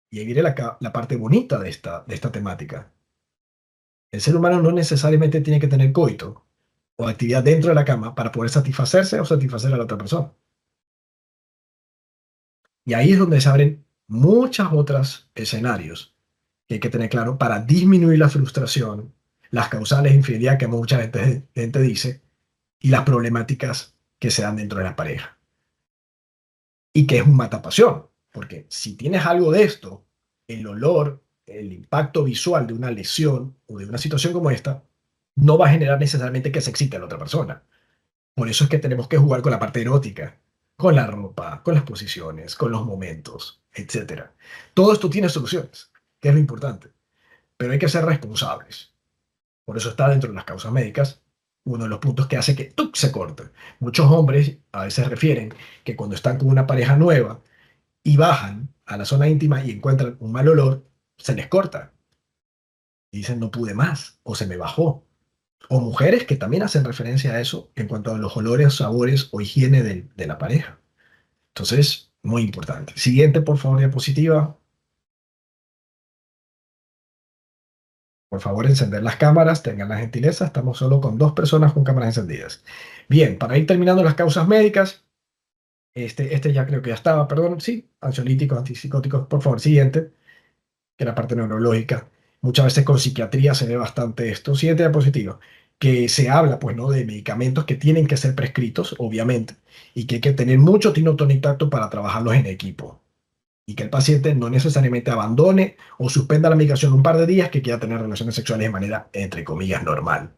Y ahí viene la parte bonita de esta temática. El ser humano no necesariamente tiene que tener coito o actividad dentro de la cama para poder satisfacerse o satisfacer a la otra persona. Y ahí es donde se abren muchos otros escenarios que hay que tener claro para disminuir la frustración, las causales de infidelidad que mucha gente dice y las problemáticas que se dan dentro de la pareja. Y que es un matapasión, porque si tienes algo de esto, el olor, el impacto visual de una lesión o de una situación como esta, no va a generar necesariamente que se excite a la otra persona. Por eso es que tenemos que jugar con la parte erótica, con la ropa, con las posiciones, con los momentos, etcétera. Todo esto tiene soluciones, que es lo importante, pero hay que ser responsables. Por eso está dentro de las causas médicas uno de los puntos que hace que ¡tuc! Se corte. Muchos hombres a veces refieren que cuando están con una pareja nueva y bajan a la zona íntima y encuentran un mal olor, se les corta. Y dicen no pude más o se me bajó. O mujeres que también hacen referencia a eso en cuanto a los olores, sabores o higiene de la pareja. Entonces, muy importante. Siguiente, por favor, diapositiva. Por favor, encender las cámaras, tengan la gentileza. Estamos solo con dos personas con cámaras encendidas. Bien, para ir terminando las causas médicas, este ya creo que ya estaba, perdón, sí, ansiolíticos, antipsicóticos, por favor, siguiente, que es la parte neurológica. Muchas veces con psiquiatría se ve bastante esto. Siguiente diapositiva, que se habla, pues, ¿no? De medicamentos que tienen que ser prescritos, obviamente, y que hay que tener mucho tino tacto para trabajarlos en equipo. Y que el paciente no necesariamente abandone o suspenda la medicación un par de días que quiera tener relaciones sexuales de manera, entre comillas, normal.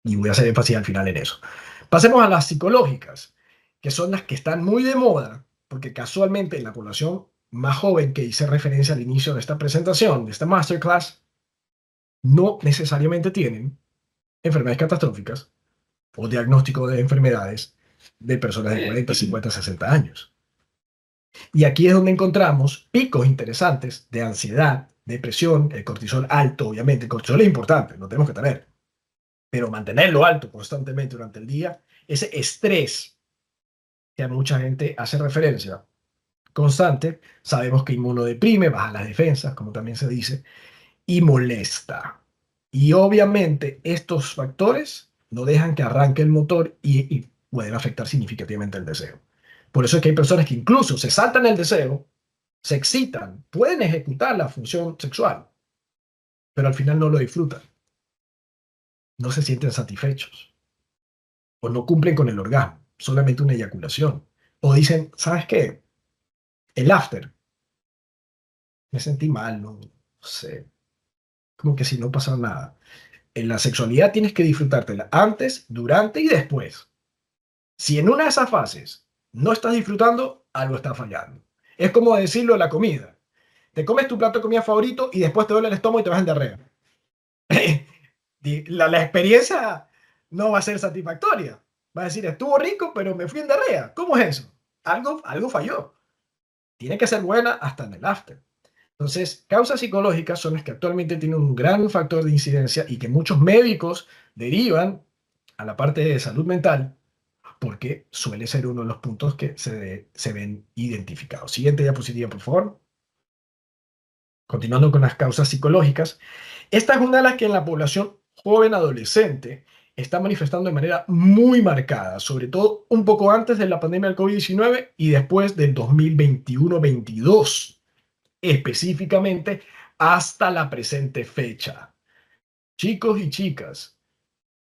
Y voy a hacer énfasis al final en eso. Pasemos a las psicológicas, que son las que están muy de moda, porque casualmente en la población más joven que hice referencia al inicio de esta presentación, de esta masterclass, no necesariamente tienen enfermedades catastróficas o diagnóstico de enfermedades de personas de 40, 50, 60 años. Y aquí es donde encontramos picos interesantes de ansiedad, depresión, el cortisol alto, obviamente. El cortisol es importante, lo tenemos que tener, pero mantenerlo alto constantemente durante el día, ese estrés que a mucha gente hace referencia constante, sabemos que inmunodeprime, baja las defensas, como también se dice, y molesta. Y obviamente estos factores no dejan que arranque el motor y pueden afectar significativamente el deseo. Por eso es que hay personas que incluso se saltan el deseo, se excitan, pueden ejecutar la función sexual, pero al final no lo disfrutan, no se sienten satisfechos o no cumplen con el orgasmo, solamente una eyaculación. O dicen, ¿sabes qué? El after, me sentí mal, no sé, como que si no pasa nada. En la sexualidad tienes que disfrutártela antes, durante y después. Si en una de esas fases no estás disfrutando, algo está fallando. Es como decirlo de la comida. Te comes tu plato de comida favorito y después te duele el estómago y te vas en diarrea. La experiencia no va a ser satisfactoria. Va a decir, estuvo rico, pero me fui en diarrea. ¿Cómo es eso? Algo falló. Tiene que ser buena hasta en el after. Entonces, causas psicológicas son las que actualmente tienen un gran factor de incidencia y que muchos médicos derivan a la parte de salud mental porque suele ser uno de los puntos que se ven identificados. Siguiente diapositiva, por favor. Continuando con las causas psicológicas. Esta es una de las que en la población joven adolescente está manifestando de manera muy marcada, sobre todo un poco antes de la pandemia del COVID-19 y después del 2021-22, específicamente hasta la presente fecha. Chicos y chicas,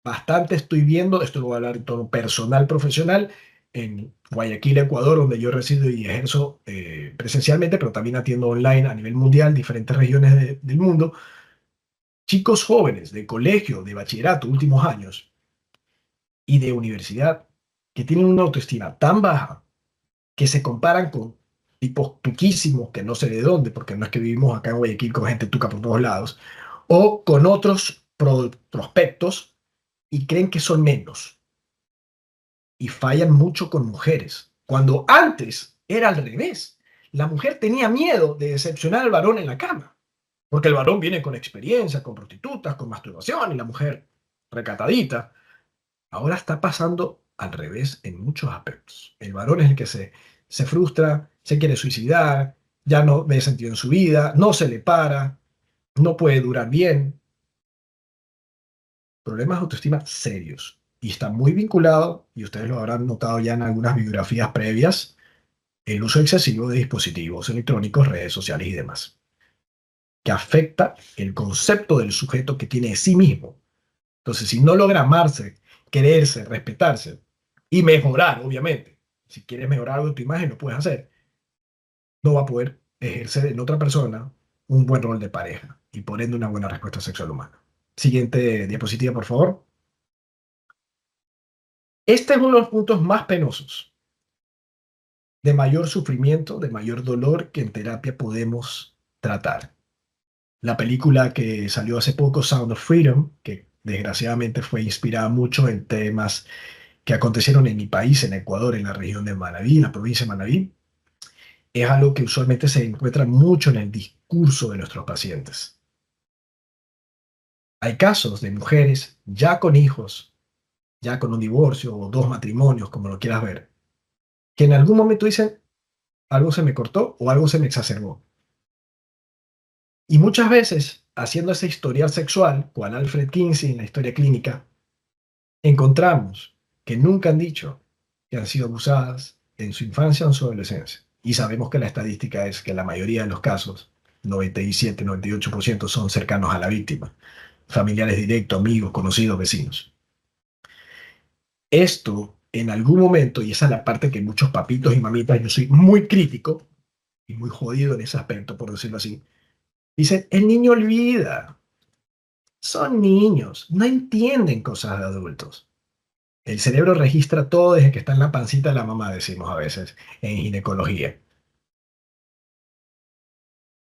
bastante estoy viendo, esto lo voy a hablar en tono personal, profesional, en Guayaquil, Ecuador, donde yo resido y ejerzo presencialmente, pero también atiendo online a nivel mundial, diferentes regiones del mundo. Chicos jóvenes de colegio, de bachillerato, últimos años, y de universidad, que tienen una autoestima tan baja que se comparan con tipos tuquísimos, que no sé de dónde, porque no es que vivimos acá en Guayaquil con gente tuca por todos lados, o con otros prospectos y creen que son menos y fallan mucho con mujeres, cuando antes era al revés. La mujer tenía miedo de decepcionar al varón en la cama. Porque el varón viene con experiencia, con prostitutas, con masturbación, y la mujer recatadita. Ahora está pasando al revés en muchos aspectos. El varón es el que se frustra, se quiere suicidar, ya no ve sentido en su vida, no se le para, no puede durar bien. Problemas de autoestima serios. Y está muy vinculado, y ustedes lo habrán notado ya en algunas biografías previas, el uso excesivo de dispositivos electrónicos, redes sociales y demás, que afecta el concepto del sujeto que tiene de sí mismo. Entonces, si no logra amarse, quererse, respetarse y mejorar, obviamente, si quieres mejorar algo de tu imagen, lo puedes hacer, no va a poder ejercer en otra persona un buen rol de pareja y por ende una buena respuesta sexual humana. Siguiente diapositiva, por favor. Este es uno de los puntos más penosos, de mayor sufrimiento, de mayor dolor que en terapia podemos tratar. La película que salió hace poco, Sound of Freedom, que desgraciadamente fue inspirada mucho en temas que acontecieron en mi país, en Ecuador, en la región de Manabí, en la provincia de Manabí, es algo que usualmente se encuentra mucho en el discurso de nuestros pacientes. Hay casos de mujeres ya con hijos, ya con un divorcio o dos matrimonios, como lo quieras ver, que en algún momento dicen, algo se me cortó o algo se me exacerbó. Y muchas veces, haciendo ese historial sexual, cual Alfred Kinsey en la historia clínica, encontramos que nunca han dicho que han sido abusadas en su infancia o en su adolescencia. Y sabemos que la estadística es que la mayoría de los casos, 97-98%, son cercanos a la víctima, familiares directos, amigos, conocidos, vecinos. Esto, en algún momento, y esa es la parte que muchos papitos y mamitas, yo soy muy crítico y muy jodido en ese aspecto, por decirlo así, dicen, el niño olvida, son niños, no entienden cosas de adultos. El cerebro registra todo desde que está en la pancita de la mamá, decimos a veces en ginecología.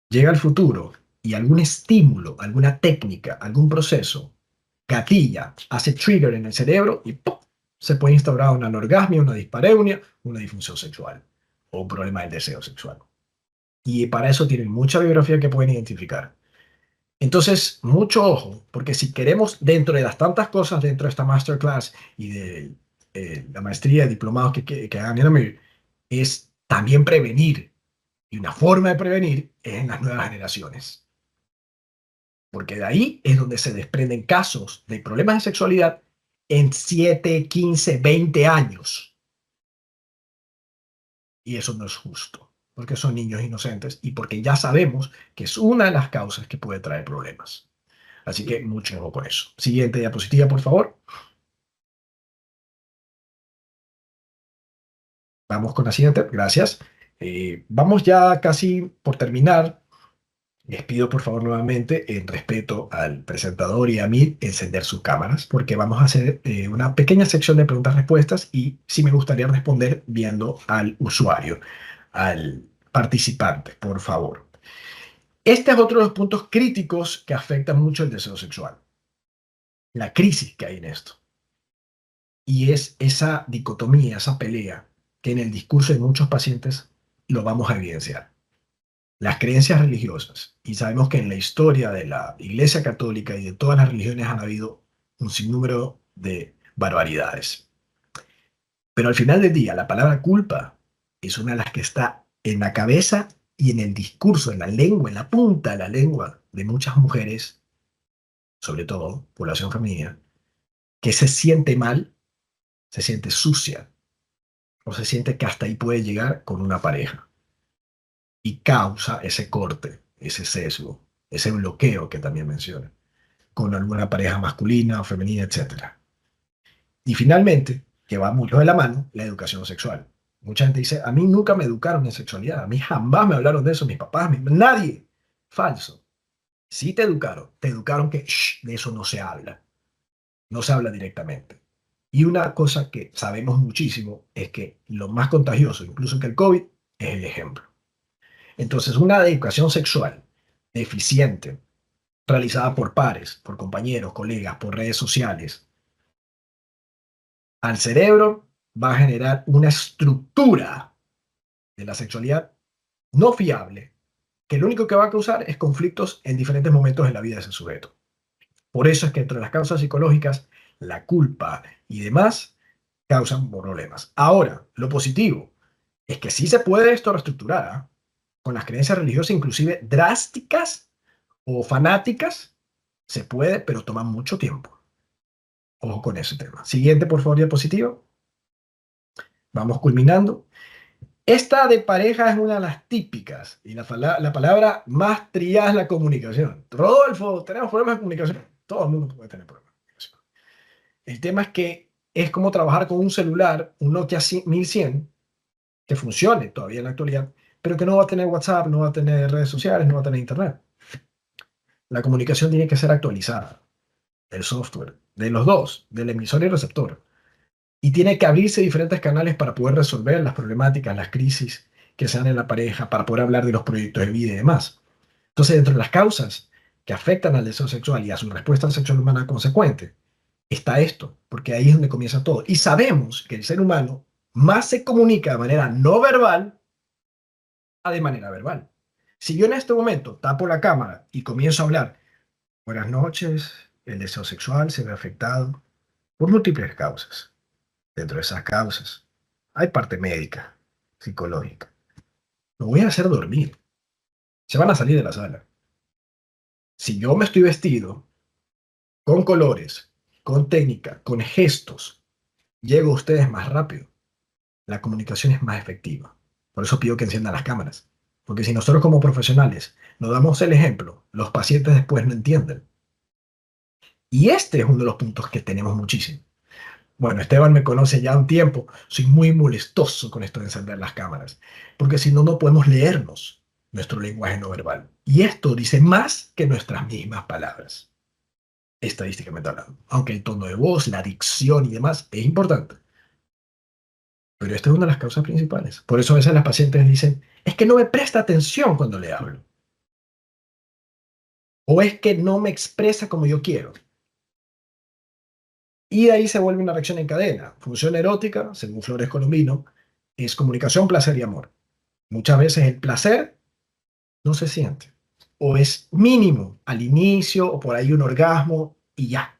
Llega el futuro y algún estímulo, alguna técnica, algún proceso, gatilla, hace trigger en el cerebro y ¡pum! Se puede instaurar una anorgasmia, una dispareunia, una disfunción sexual o un problema del deseo sexual. Y para eso tienen mucha bibliografía que pueden identificar. Entonces, mucho ojo, porque si queremos, dentro de las tantas cosas dentro de esta masterclass y de la maestría, diplomados que hagan en AMIR, es también prevenir. Y una forma de prevenir es en las nuevas generaciones. Porque de ahí es donde se desprenden casos de problemas de sexualidad en 7, 15, 20 años. Y eso no es justo, porque son niños inocentes y porque ya sabemos que es una de las causas que puede traer problemas. Así que mucho ojo con eso. Siguiente diapositiva, por favor. Vamos con la siguiente. Gracias. Vamos ya casi por terminar. Les pido por favor nuevamente, en respeto al presentador y a mí, encender sus cámaras, porque vamos a hacer una pequeña sección de preguntas-respuestas y sí me gustaría responder viendo al usuario, al participante, por favor. Este es otro de los puntos críticos que afectan mucho el deseo sexual, la crisis que hay en esto. Y es esa dicotomía, esa pelea, que en el discurso de muchos pacientes lo vamos a evidenciar. Las creencias religiosas. Y sabemos que en la historia de la Iglesia Católica y de todas las religiones han habido un sinnúmero de barbaridades. Pero al final del día, la palabra culpa es una de las que está en la cabeza y en el discurso, en la lengua, en la punta de la lengua de muchas mujeres, sobre todo población femenina, que se siente mal, se siente sucia o se siente que hasta ahí puede llegar con una pareja y causa ese corte, ese sesgo, ese bloqueo que también menciona, con alguna pareja masculina o femenina, etcétera. Y finalmente, que va mucho de la mano, la educación sexual. Mucha gente dice, a mí nunca me educaron en sexualidad, a mí jamás me hablaron de eso, mis papás, nadie. Falso. Sí te educaron que shh, de eso no se habla, no se habla directamente. Y una cosa que sabemos muchísimo es que lo más contagioso, incluso que el COVID, es el ejemplo. Entonces, una educación sexual deficiente, realizada por pares, por compañeros, colegas, por redes sociales, al cerebro va a generar una estructura de la sexualidad no fiable que lo único que va a causar es conflictos en diferentes momentos de la vida de ese sujeto. Por eso es que entre las causas psicológicas, la culpa y demás causan problemas. Ahora, lo positivo es que sí se puede esto reestructurar, ¿ah? Con las creencias religiosas, inclusive drásticas o fanáticas, se puede, pero toma mucho tiempo. Ojo con ese tema. Siguiente, por favor, diapositiva. Vamos culminando. Esta de pareja es una de las típicas y la palabra más trillada es la comunicación. Rodolfo, tenemos problemas de comunicación. Todo el mundo puede tener problemas de comunicación. El tema es que es como trabajar con un celular, un Nokia 1100, que funcione todavía en la actualidad, pero que no va a tener WhatsApp, no va a tener redes sociales, no va a tener Internet. La comunicación tiene que ser actualizada, el software, de los dos, del emisor y receptor. Y tiene que abrirse diferentes canales para poder resolver las problemáticas, las crisis que se dan en la pareja, para poder hablar de los proyectos de vida y demás. Entonces, dentro de las causas que afectan al deseo sexual y a su respuesta sexual humana consecuente, está esto, porque ahí es donde comienza todo. Y sabemos que el ser humano más se comunica de manera no verbal a de manera verbal. Si yo en este momento tapo la cámara y comienzo a hablar, buenas noches, el deseo sexual se ve afectado por múltiples causas. Dentro de esas causas hay parte médica, psicológica. Lo voy a hacer dormir. Se van a salir de la sala. Si yo me estoy vestido con colores, con técnica, con gestos, llego a ustedes más rápido. La comunicación es más efectiva. Por eso pido que enciendan las cámaras. Porque si nosotros como profesionales nos damos el ejemplo, los pacientes después no entienden. Y este es uno de los puntos que tenemos muchísimo. Bueno, Esteban me conoce ya un tiempo. Soy muy molestoso con esto de encender las cámaras, porque si no, no podemos leernos nuestro lenguaje no verbal. Y esto dice más que nuestras mismas palabras, estadísticamente hablando. Aunque el tono de voz, la dicción y demás es importante. Pero esta es una de las causas principales. Por eso a veces las pacientes dicen, es que no me presta atención cuando le hablo. O es que no me expresa como yo quiero. Y de ahí se vuelve una reacción en cadena. Función erótica, según Flores Colombino, es comunicación, placer y amor. Muchas veces el placer no se siente. O es mínimo al inicio, o por ahí un orgasmo y ya.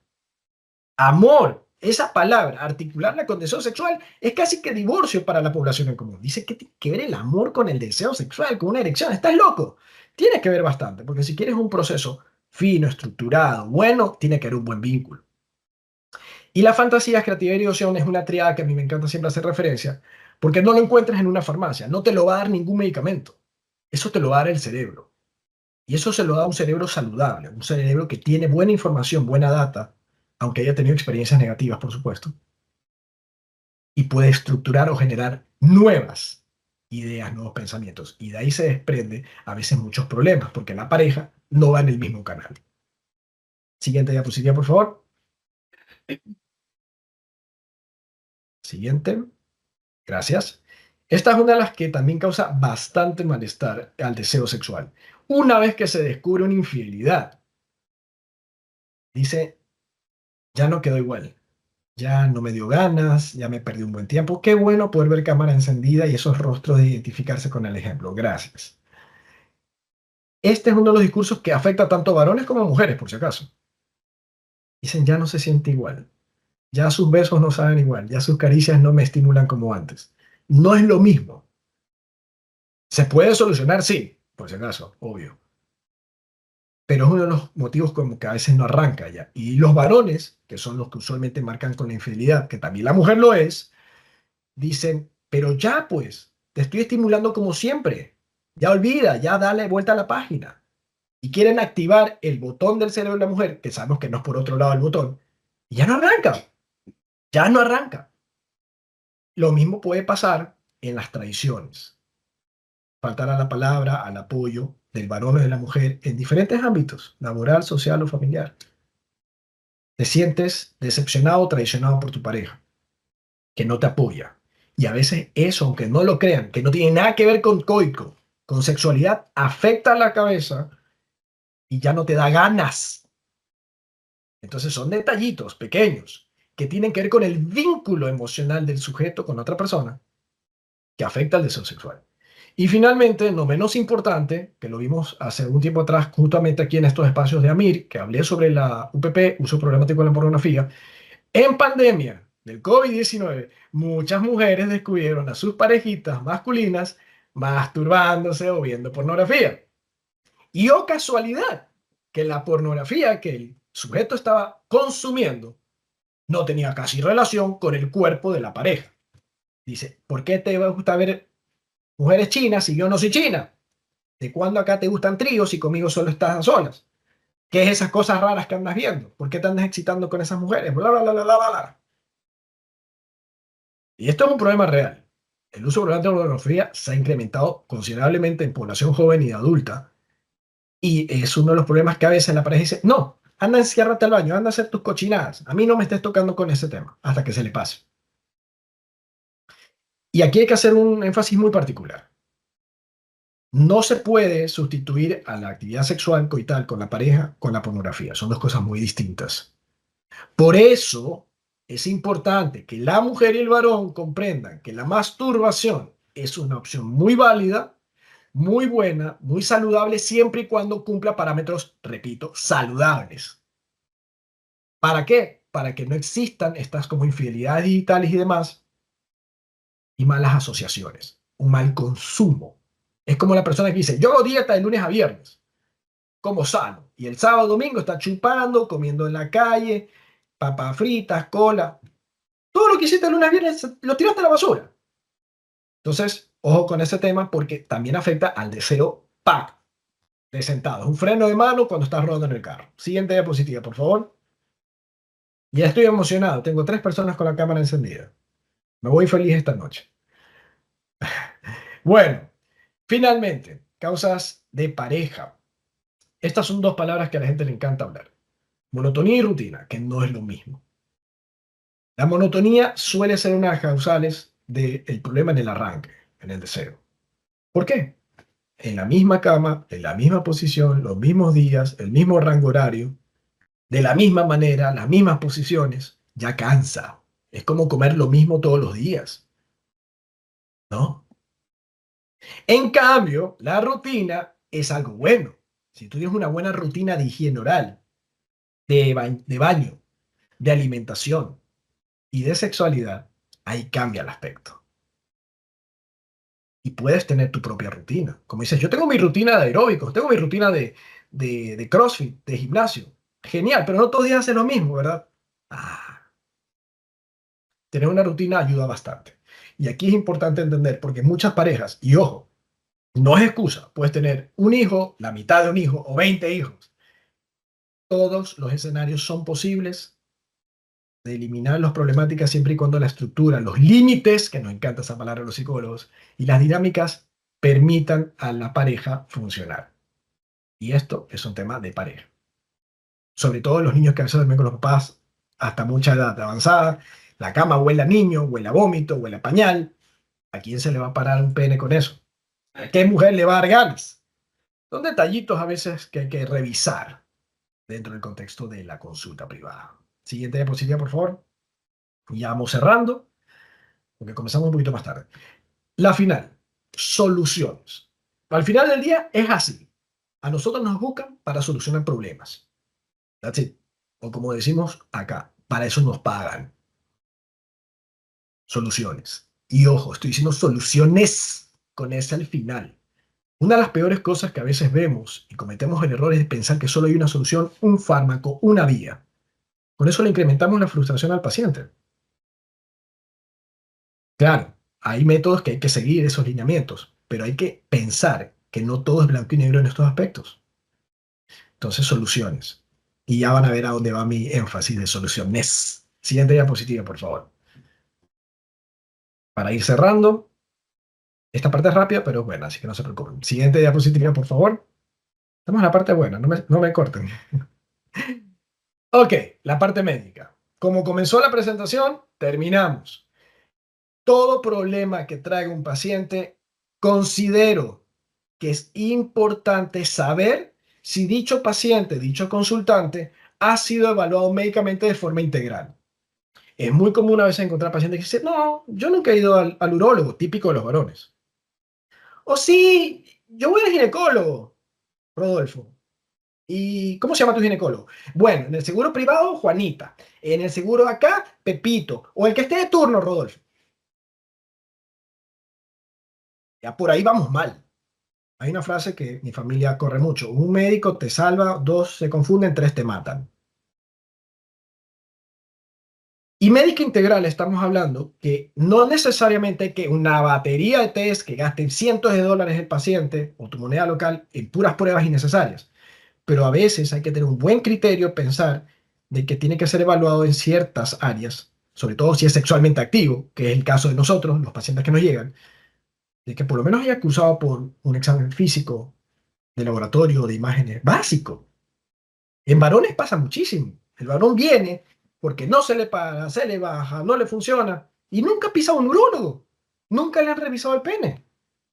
Amor, esa palabra, articularla con deseo sexual, es casi que divorcio para la población en común. Dice que tiene que ver el amor con el deseo sexual, con una erección. ¿Estás loco? Tiene que ver bastante, porque si quieres un proceso fino, estructurado, bueno, tiene que haber un buen vínculo. Y la fantasía, creatividad y diversión es una triada que a mí me encanta siempre hacer referencia, porque no lo encuentras en una farmacia, no te lo va a dar ningún medicamento. Eso te lo va a dar el cerebro. Y eso se lo da a un cerebro saludable, un cerebro que tiene buena información, buena data, aunque haya tenido experiencias negativas, por supuesto, y puede estructurar o generar nuevas ideas, nuevos pensamientos. Y de ahí se desprende a veces muchos problemas, porque la pareja no va en el mismo canal. Siguiente diapositiva, por favor. Siguiente. Gracias. Esta es una de las que también causa bastante malestar al deseo sexual. Una vez que se descubre una infidelidad, dice, ya no quedó igual, ya no me dio ganas, ya me perdí un buen tiempo. Qué bueno poder ver cámara encendida y esos rostros de identificarse con el ejemplo. Gracias. Este es uno de los discursos que afecta tanto a varones como a mujeres, por si acaso. Dicen, ya no se siente igual, ya sus besos no saben igual, ya sus caricias no me estimulan como antes. No es lo mismo. ¿Se puede solucionar? Sí, por si acaso, obvio. Pero es uno de los motivos como que a veces no arranca ya. Y los varones, que son los que usualmente marcan con la infidelidad, que también la mujer lo es, dicen, pero ya pues, te estoy estimulando como siempre. Ya olvida, ya dale vuelta a la página. Y quieren activar el botón del cerebro de la mujer, que sabemos que no es por otro lado el botón, y ya no arranca, ya no arranca. Lo mismo puede pasar en las traiciones. Faltar a la palabra, al apoyo del varón o de la mujer en diferentes ámbitos, laboral, social o familiar. Te sientes decepcionado o traicionado por tu pareja, que no te apoya. Y a veces eso, aunque no lo crean, que no tiene nada que ver con coito, con sexualidad, afecta a la cabeza y ya no te da ganas. Entonces son detallitos pequeños que tienen que ver con el vínculo emocional del sujeto con otra persona que afecta al deseo sexual. Y finalmente, no menos importante, que lo vimos hace algún tiempo atrás, justamente aquí en estos espacios de AMIR, que hablé sobre la UPP, uso problemático de la pornografía, en pandemia del COVID-19, muchas mujeres descubrieron a sus parejitas masculinas masturbándose o viendo pornografía. Y oh casualidad, que la pornografía que el sujeto estaba consumiendo no tenía casi relación con el cuerpo de la pareja. Dice, ¿por qué te gusta ver mujeres chinas si yo no soy china? ¿De cuándo acá te gustan tríos y conmigo solo estás a solas? ¿Qué es esas cosas raras que andas viendo? ¿Por qué te andas excitando con esas mujeres? Bla, bla, bla, bla, bla, bla. Y esto es un problema real. El uso de la pornografía se ha incrementado considerablemente en población joven y adulta. Y es uno de los problemas que a veces la pareja dice, no, anda, enciérrate al baño, anda a hacer tus cochinadas. A mí no me estés tocando con ese tema hasta que se le pase. Y aquí hay que hacer un énfasis muy particular. No se puede sustituir a la actividad sexual coital con la pareja con la pornografía. Son dos cosas muy distintas. Por eso es importante que la mujer y el varón comprendan que la masturbación es una opción muy válida, muy buena, muy saludable, siempre y cuando cumpla parámetros, repito, saludables. ¿Para qué? Para que no existan estas como infidelidades digitales y demás y malas asociaciones, un mal consumo. Es como la persona que dice, yo hago dieta de lunes a viernes, como sano, y el sábado domingo está chupando, comiendo en la calle, papas fritas, cola. Todo lo que hiciste el lunes a viernes lo tiraste a la basura. Entonces, ojo con ese tema porque también afecta al deseo pack de sentado. Es un freno de mano cuando estás rodando en el carro. Siguiente diapositiva, por favor. Ya estoy emocionado. Tengo 3 personas con la cámara encendida. Me voy feliz esta noche. Bueno, finalmente, causas de pareja. Estas son 2 palabras que a la gente le encanta hablar. Monotonía y rutina, que no es lo mismo. La monotonía suele ser una de las causales del problema en el arranque, en el deseo. ¿Por qué? En la misma cama, en la misma posición, los mismos días, el mismo rango horario, de la misma manera, las mismas posiciones, ya cansa. Es como comer lo mismo todos los días, ¿no? En cambio, la rutina es algo bueno. Si tú tienes una buena rutina de higiene oral, de baño, de alimentación y de sexualidad, ahí cambia el aspecto. Y puedes tener tu propia rutina. Como dices, yo tengo mi rutina de aeróbicos, tengo mi rutina de CrossFit, de gimnasio. Genial, pero no todos los días haces lo mismo, ¿verdad? Ah, tener una rutina ayuda bastante. Y aquí es importante entender, porque muchas parejas, y ojo, no es excusa, puedes tener un hijo, la mitad de un hijo o 20 hijos. Todos los escenarios son posibles de eliminar las problemáticas siempre y cuando la estructura, los límites, que nos encanta esa palabra a los psicólogos, y las dinámicas permitan a la pareja funcionar. Y esto es un tema de pareja. Sobre todo los niños que a veces duermen con los papás hasta mucha edad avanzada. La cama huele a niño, huele a vómito, huele a pañal. ¿A quién se le va a parar un pene con eso? ¿A qué mujer le va a dar ganas? Son detallitos a veces que hay que revisar dentro del contexto de la consulta privada. Siguiente diapositiva, por favor. Ya vamos cerrando, porque comenzamos un poquito más tarde. La final, soluciones. Al final del día es así. A nosotros nos buscan para solucionar problemas. That's it. O como decimos acá, para eso nos pagan. Soluciones. Y ojo, estoy diciendo soluciones con ese al final. Una de las peores cosas que a veces vemos y cometemos el error es pensar que solo hay una solución, un fármaco, una vía. Con eso le incrementamos la frustración al paciente. Claro, hay métodos que hay que seguir esos lineamientos, pero hay que pensar que no todo es blanco y negro en estos aspectos. Entonces, soluciones. Y ya van a ver a dónde va mi énfasis de soluciones. Siguiente diapositiva, por favor. Para ir cerrando, esta parte es rápida, pero es buena, así que no se preocupen. Siguiente diapositiva, por favor. Estamos en la parte buena, no me corten. Ok, la parte médica. Como comenzó la presentación, terminamos. Todo problema que traiga un paciente, considero que es importante saber si dicho paciente, dicho consultante, ha sido evaluado médicamente de forma integral. Es muy común a veces encontrar pacientes que dicen, no, yo nunca he ido al urólogo, típico de los varones. Oh, sí, yo voy al ginecólogo, Rodolfo. ¿Y cómo se llama tu ginecólogo? Bueno, en el seguro privado, Juanita. En el seguro de acá, Pepito. O el que esté de turno, Rodolfo. Ya por ahí vamos mal. Hay una frase que mi familia corre mucho. Un médico te salva, dos se confunden, tres te matan. Y médica integral estamos hablando que no necesariamente hay que una batería de test que gasten cientos de dólares el paciente o tu moneda local en puras pruebas innecesarias. Pero a veces hay que tener un buen criterio, pensar de que tiene que ser evaluado en ciertas áreas, sobre todo si es sexualmente activo, que es el caso de nosotros, los pacientes que nos llegan, de que por lo menos haya cursado por un examen físico de laboratorio de imágenes básico. En varones pasa muchísimo. El varón viene porque no se le para, se le baja, no le funciona y nunca pisa un urólogo. Nunca le han revisado el pene.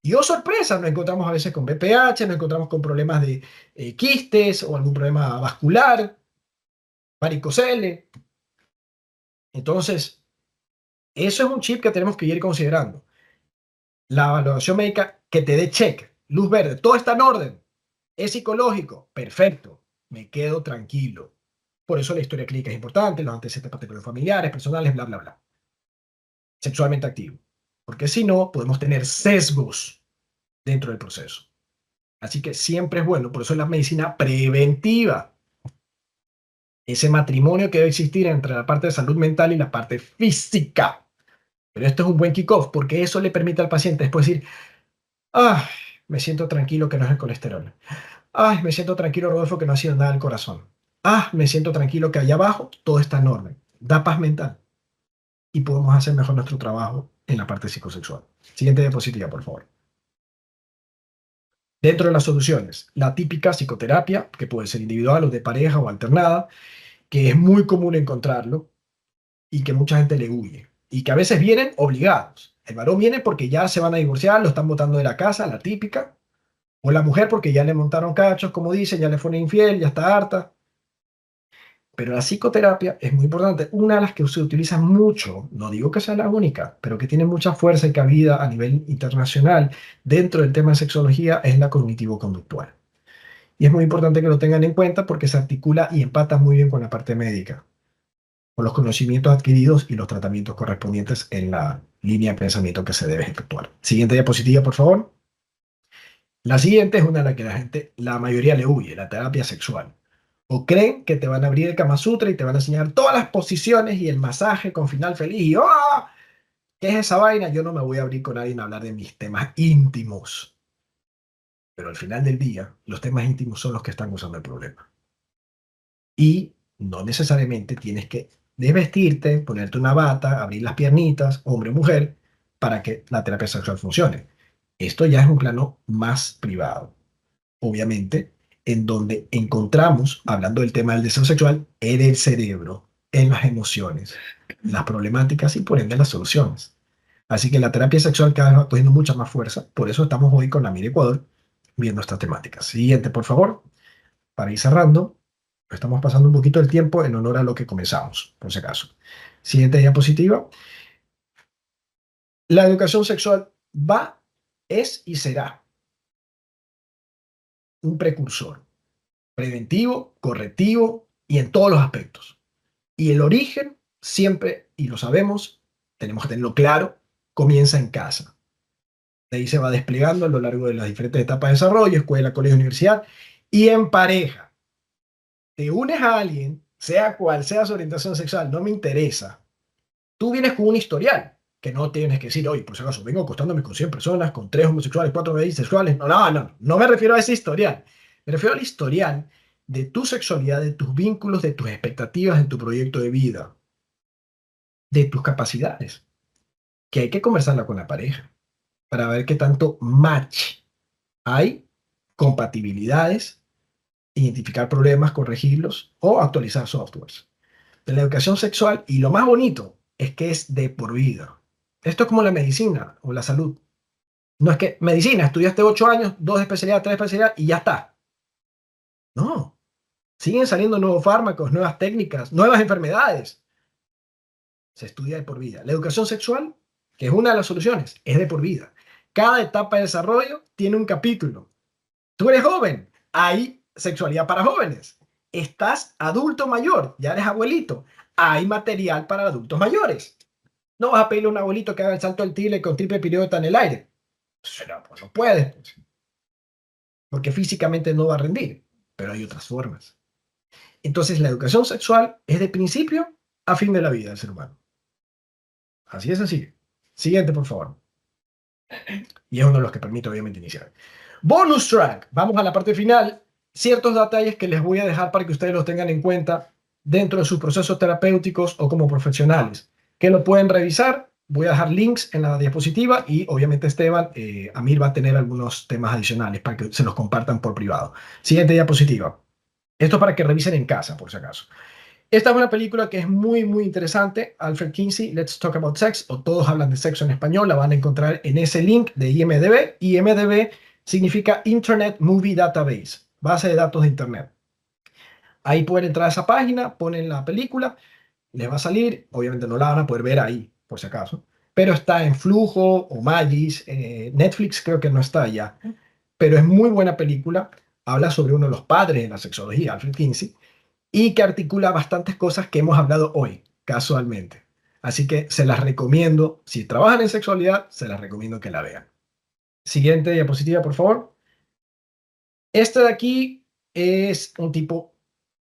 Y oh sorpresa, nos encontramos a veces con BPH, nos encontramos con problemas de quistes o algún problema vascular, varicocele. Entonces, eso es un chip que tenemos que ir considerando. La evaluación médica que te dé check, luz verde, todo está en orden. Es psicológico, perfecto, me quedo tranquilo. Por eso la historia clínica es importante, los antecedentes patológicos familiares, personales, bla, bla, bla. Sexualmente activo. Porque si no, podemos tener sesgos dentro del proceso. Así que siempre es bueno, por eso es la medicina preventiva. Ese matrimonio que debe existir entre la parte de salud mental y la parte física. Pero esto es un buen kickoff porque eso le permite al paciente después decir, ah, me siento tranquilo que no es el colesterol. Ay, me siento tranquilo, Rodolfo, que no ha sido nada del corazón. Ah, me siento tranquilo que allá abajo todo está en orden. Da paz mental y podemos hacer mejor nuestro trabajo en la parte psicosexual. Siguiente diapositiva, por favor. Dentro de las soluciones, la típica psicoterapia, que puede ser individual o de pareja o alternada, que es muy común encontrarlo y que mucha gente le huye. Y que a veces vienen obligados. El varón viene porque ya se van a divorciar, lo están botando de la casa, la típica. O la mujer porque ya le montaron cachos, como dicen, ya le fueron infiel, ya está harta. Pero la psicoterapia es muy importante. Una de las que se utiliza mucho, no digo que sea la única, pero que tiene mucha fuerza y cabida a nivel internacional dentro del tema de sexología es la cognitivo-conductual. Y es muy importante que lo tengan en cuenta porque se articula y empata muy bien con la parte médica, con los conocimientos adquiridos y los tratamientos correspondientes en la línea de pensamiento que se debe efectuar. Siguiente diapositiva, por favor. La siguiente es una a la que la gente, la mayoría le huye, la terapia sexual. O creen que te van a abrir el Kama Sutra y te van a enseñar todas las posiciones y el masaje con final feliz. Y ¡oh! ¿Qué es esa vaina? Yo no me voy a abrir con nadie a hablar de mis temas íntimos. Pero al final del día, los temas íntimos son los que están usando el problema. Y no necesariamente tienes que desvestirte, ponerte una bata, abrir las piernitas, hombre o mujer, para que la terapia sexual funcione. Esto ya es un plano más privado. Obviamente, en donde encontramos, hablando del tema del deseo sexual, en el cerebro, en las emociones, las problemáticas y por ende las soluciones. Así que la terapia sexual cada vez va cogiendo mucha más fuerza. Por eso estamos hoy con la Mira Ecuador viendo estas temáticas. Siguiente, por favor, para ir cerrando. Estamos pasando un poquito el tiempo en honor a lo que comenzamos, por si acaso. Siguiente diapositiva. La educación sexual va, es y será un precursor preventivo, correctivo y en todos los aspectos. Y el origen siempre, y lo sabemos, tenemos que tenerlo claro, comienza en casa. De ahí se va desplegando a lo largo de las diferentes etapas de desarrollo, escuela, colegio, universidad y en pareja. Te unes a alguien, sea cual sea su orientación sexual, no me interesa. Tú vienes con un historial, que no tienes que decir, oye, por si acaso, vengo acostándome con 100 personas, con 3 homosexuales, 4 bisexuales. No, no, no, no me refiero a ese historial. Me refiero al historial de tu sexualidad, de tus vínculos, de tus expectativas, de tu proyecto de vida, de tus capacidades, que hay que conversarla con la pareja para ver qué tanto match hay, compatibilidades, identificar problemas, corregirlos o actualizar softwares. De la educación sexual y lo más bonito es que es de por vida. Esto es como la medicina o la salud. No es que medicina, estudiaste 8 años, 2 especialidades, 3 especialidades y ya está. No, siguen saliendo nuevos fármacos, nuevas técnicas, nuevas enfermedades. Se estudia de por vida. La educación sexual, que es una de las soluciones, es de por vida. Cada etapa de desarrollo tiene un capítulo. Tú eres joven, hay sexualidad para jóvenes. Estás adulto mayor, ya eres abuelito, hay material para adultos mayores. No vas a pedirle a un abuelito que haga el salto del tigre con triple pirueta en el aire. Pues no puedes, pues, porque físicamente no va a rendir, pero hay otras formas. Entonces, la educación sexual es de principio a fin de la vida del ser humano. Así es así. Siguiente, por favor. Y es uno de los que permite, obviamente, iniciar. Bonus track. Vamos a la parte final. Ciertos detalles que les voy a dejar para que ustedes los tengan en cuenta dentro de sus procesos terapéuticos o como profesionales, que lo pueden revisar. Voy a dejar links en la diapositiva y obviamente Esteban, Amir va a tener algunos temas adicionales para que se los compartan por privado. Siguiente diapositiva. Esto es para que revisen en casa, por si acaso. Esta es una película que es muy, muy interesante. Alfred Kinsey, Let's Talk About Sex, o Todos hablan de sexo en español. La van a encontrar en ese link de IMDb. IMDb significa Internet Movie Database, base de datos de Internet. Ahí pueden entrar a esa página, ponen la película, les va a salir. Obviamente no la van a poder ver ahí, por si acaso. Pero está en Flujo o Magis. Netflix creo que no está allá. Pero es muy buena película. Habla sobre uno de los padres de la sexología, Alfred Kinsey, y que articula bastantes cosas que hemos hablado hoy, casualmente. Así que se las recomiendo. Si trabajan en sexualidad, se las recomiendo que la vean. Siguiente diapositiva, por favor. Este de aquí es un tipo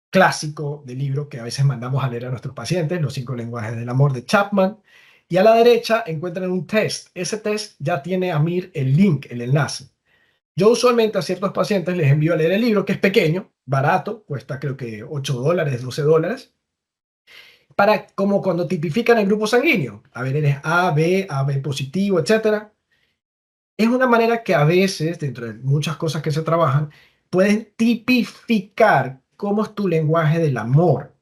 clásico de libro que a veces mandamos a leer a nuestros pacientes, Los 5 lenguajes del amor de Chapman. Y a la derecha encuentran un test. Ese test ya tiene a Mir el link, el enlace. Yo usualmente a ciertos pacientes les envío a leer el libro, que es pequeño, barato, cuesta creo que $8, $12, para como cuando tipifican el grupo sanguíneo. A ver, eres A, B positivo, etcétera. Es una manera que a veces, dentro de muchas cosas que se trabajan, pueden tipificar cómo es tu lenguaje del amor,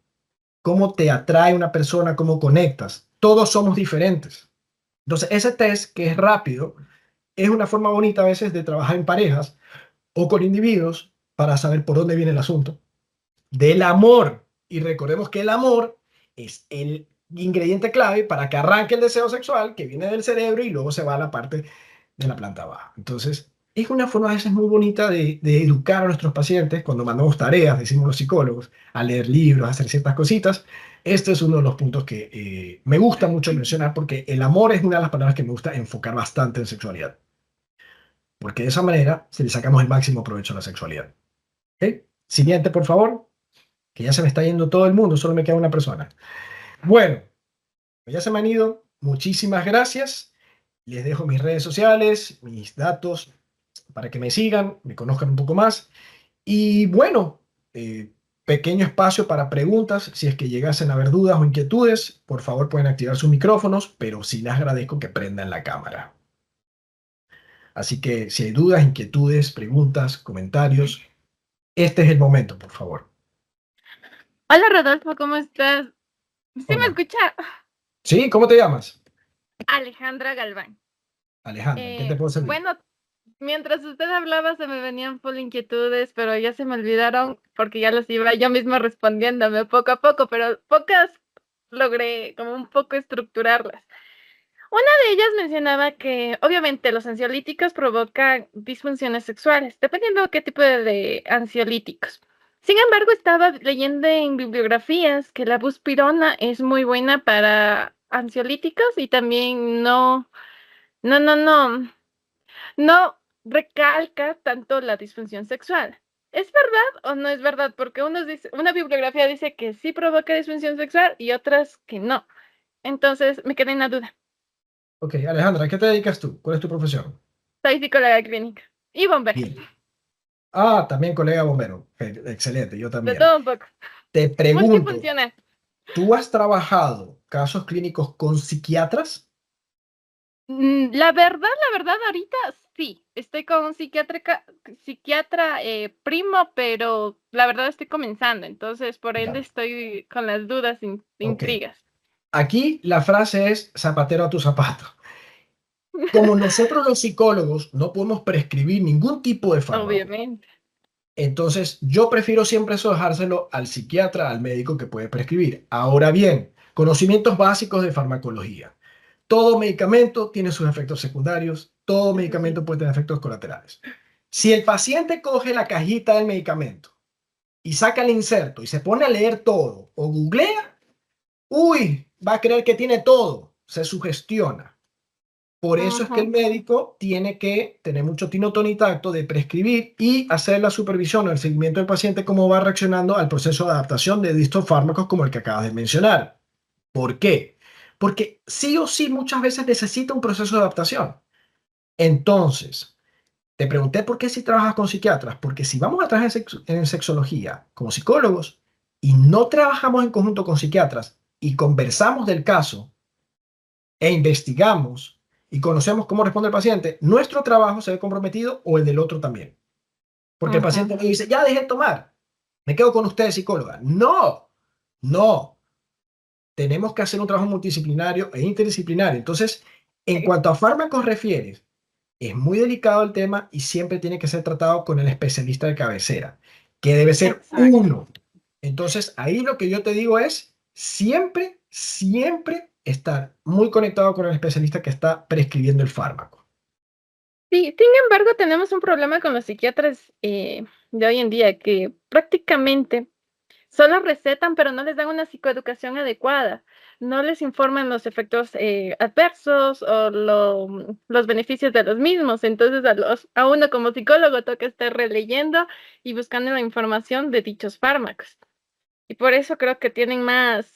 cómo te atrae una persona, cómo conectas. Todos somos diferentes. Entonces, ese test, que es rápido, es una forma bonita a veces de trabajar en parejas o con individuos para saber por dónde viene el asunto del amor. Y recordemos que el amor es el ingrediente clave para que arranque el deseo sexual que viene del cerebro y luego se va a la parte de la planta baja. Entonces, es una forma a veces muy bonita de educar a nuestros pacientes cuando mandamos tareas, decimos los psicólogos, a leer libros, a hacer ciertas cositas. Este es uno de los puntos que me gusta mucho mencionar porque el amor es una de las palabras que me gusta enfocar bastante en sexualidad. Porque de esa manera se le sacamos el máximo provecho a la sexualidad. ¿Ok? Siguiente, por favor, que ya se me está yendo todo el mundo, solo me queda una persona. Bueno, ya se me han ido. Muchísimas gracias. Les dejo mis redes sociales, mis datos, para que me sigan, me conozcan un poco más. Y bueno, pequeño espacio para preguntas. Si es que llegasen a haber dudas o inquietudes, por favor pueden activar sus micrófonos, pero sí les agradezco que prendan la cámara. Así que si hay dudas, inquietudes, preguntas, comentarios, este es el momento, por favor. Hola Rodolfo, ¿cómo estás? ¿Sí me Hola. escucha? Sí, ¿cómo te llamas? Alejandra Galván. Alejandra, ¿en qué te puedo servir? Bueno, mientras usted hablaba se me venían full inquietudes, pero ya se me olvidaron porque ya los iba yo misma respondiéndome poco a poco, pero pocas logré como un poco estructurarlas. Una de ellas mencionaba que obviamente los ansiolíticos provocan disfunciones sexuales, dependiendo de qué tipo de ansiolíticos. Sin embargo, estaba leyendo en bibliografías que la buspirona es muy buena para ansiolíticos y también no recalca tanto la disfunción sexual. ¿Es verdad o no es verdad? Porque una bibliografía dice que sí provoca disfunción sexual y otras que no. Entonces me quedé en la duda. Ok, Alejandra, ¿a qué te dedicas tú? ¿Cuál es tu profesión? Soy psicóloga clínica y bombera, Bien. Ah, también colega bombero. Excelente, yo de también. todo un poco. Te pregunto, Multifuncional. ¿tú has trabajado casos clínicos con psiquiatras? La verdad, ahorita sí. Estoy con un psiquiatra primo, pero la verdad estoy comenzando, entonces por ende Ya. estoy con las dudas, Ok. intrigas. Aquí la frase es zapatero a tu zapato. Como nosotros los psicólogos no podemos prescribir ningún tipo de fármaco, Obviamente. entonces yo prefiero siempre eso dejárselo al psiquiatra, al médico que puede prescribir. Ahora bien, conocimientos básicos de farmacología. Todo medicamento tiene sus efectos secundarios, todo medicamento puede tener efectos colaterales. Si el paciente coge la cajita del medicamento y saca el inserto y se pone a leer todo o googlea, uy, va a creer que tiene todo, se sugestiona. Por eso es que el médico tiene que tener mucho tino, tono y tacto de prescribir y hacer la supervisión o el seguimiento del paciente cómo va reaccionando al proceso de adaptación de distintos fármacos como el que acabas de mencionar. ¿Por qué? Porque sí o sí muchas veces necesita un proceso de adaptación. Entonces, te pregunté por qué si trabajas con psiquiatras, porque si vamos a trabajar en sexología como psicólogos y no trabajamos en conjunto con psiquiatras y conversamos del caso e investigamos y conocemos cómo responde el paciente, nuestro trabajo se ve comprometido o el del otro también. Porque el paciente me dice, ya dejé de tomar, me quedo con usted, psicóloga. No, no. Tenemos que hacer un trabajo multidisciplinario e interdisciplinario. Entonces, en cuanto a fármacos refieres, es muy delicado el tema y siempre tiene que ser tratado con el especialista de cabecera, que debe ser uno. Entonces, ahí lo que yo te digo es siempre, siempre estar muy conectado con el especialista que está prescribiendo el fármaco. Sí, sin embargo, tenemos un problema con los psiquiatras de hoy en día que prácticamente solo recetan, pero no les dan una psicoeducación adecuada. No les informan los efectos adversos o los beneficios de los mismos. Entonces, a uno como psicólogo toca estar releyendo y buscando la información de dichos fármacos. Y por eso creo que tienen más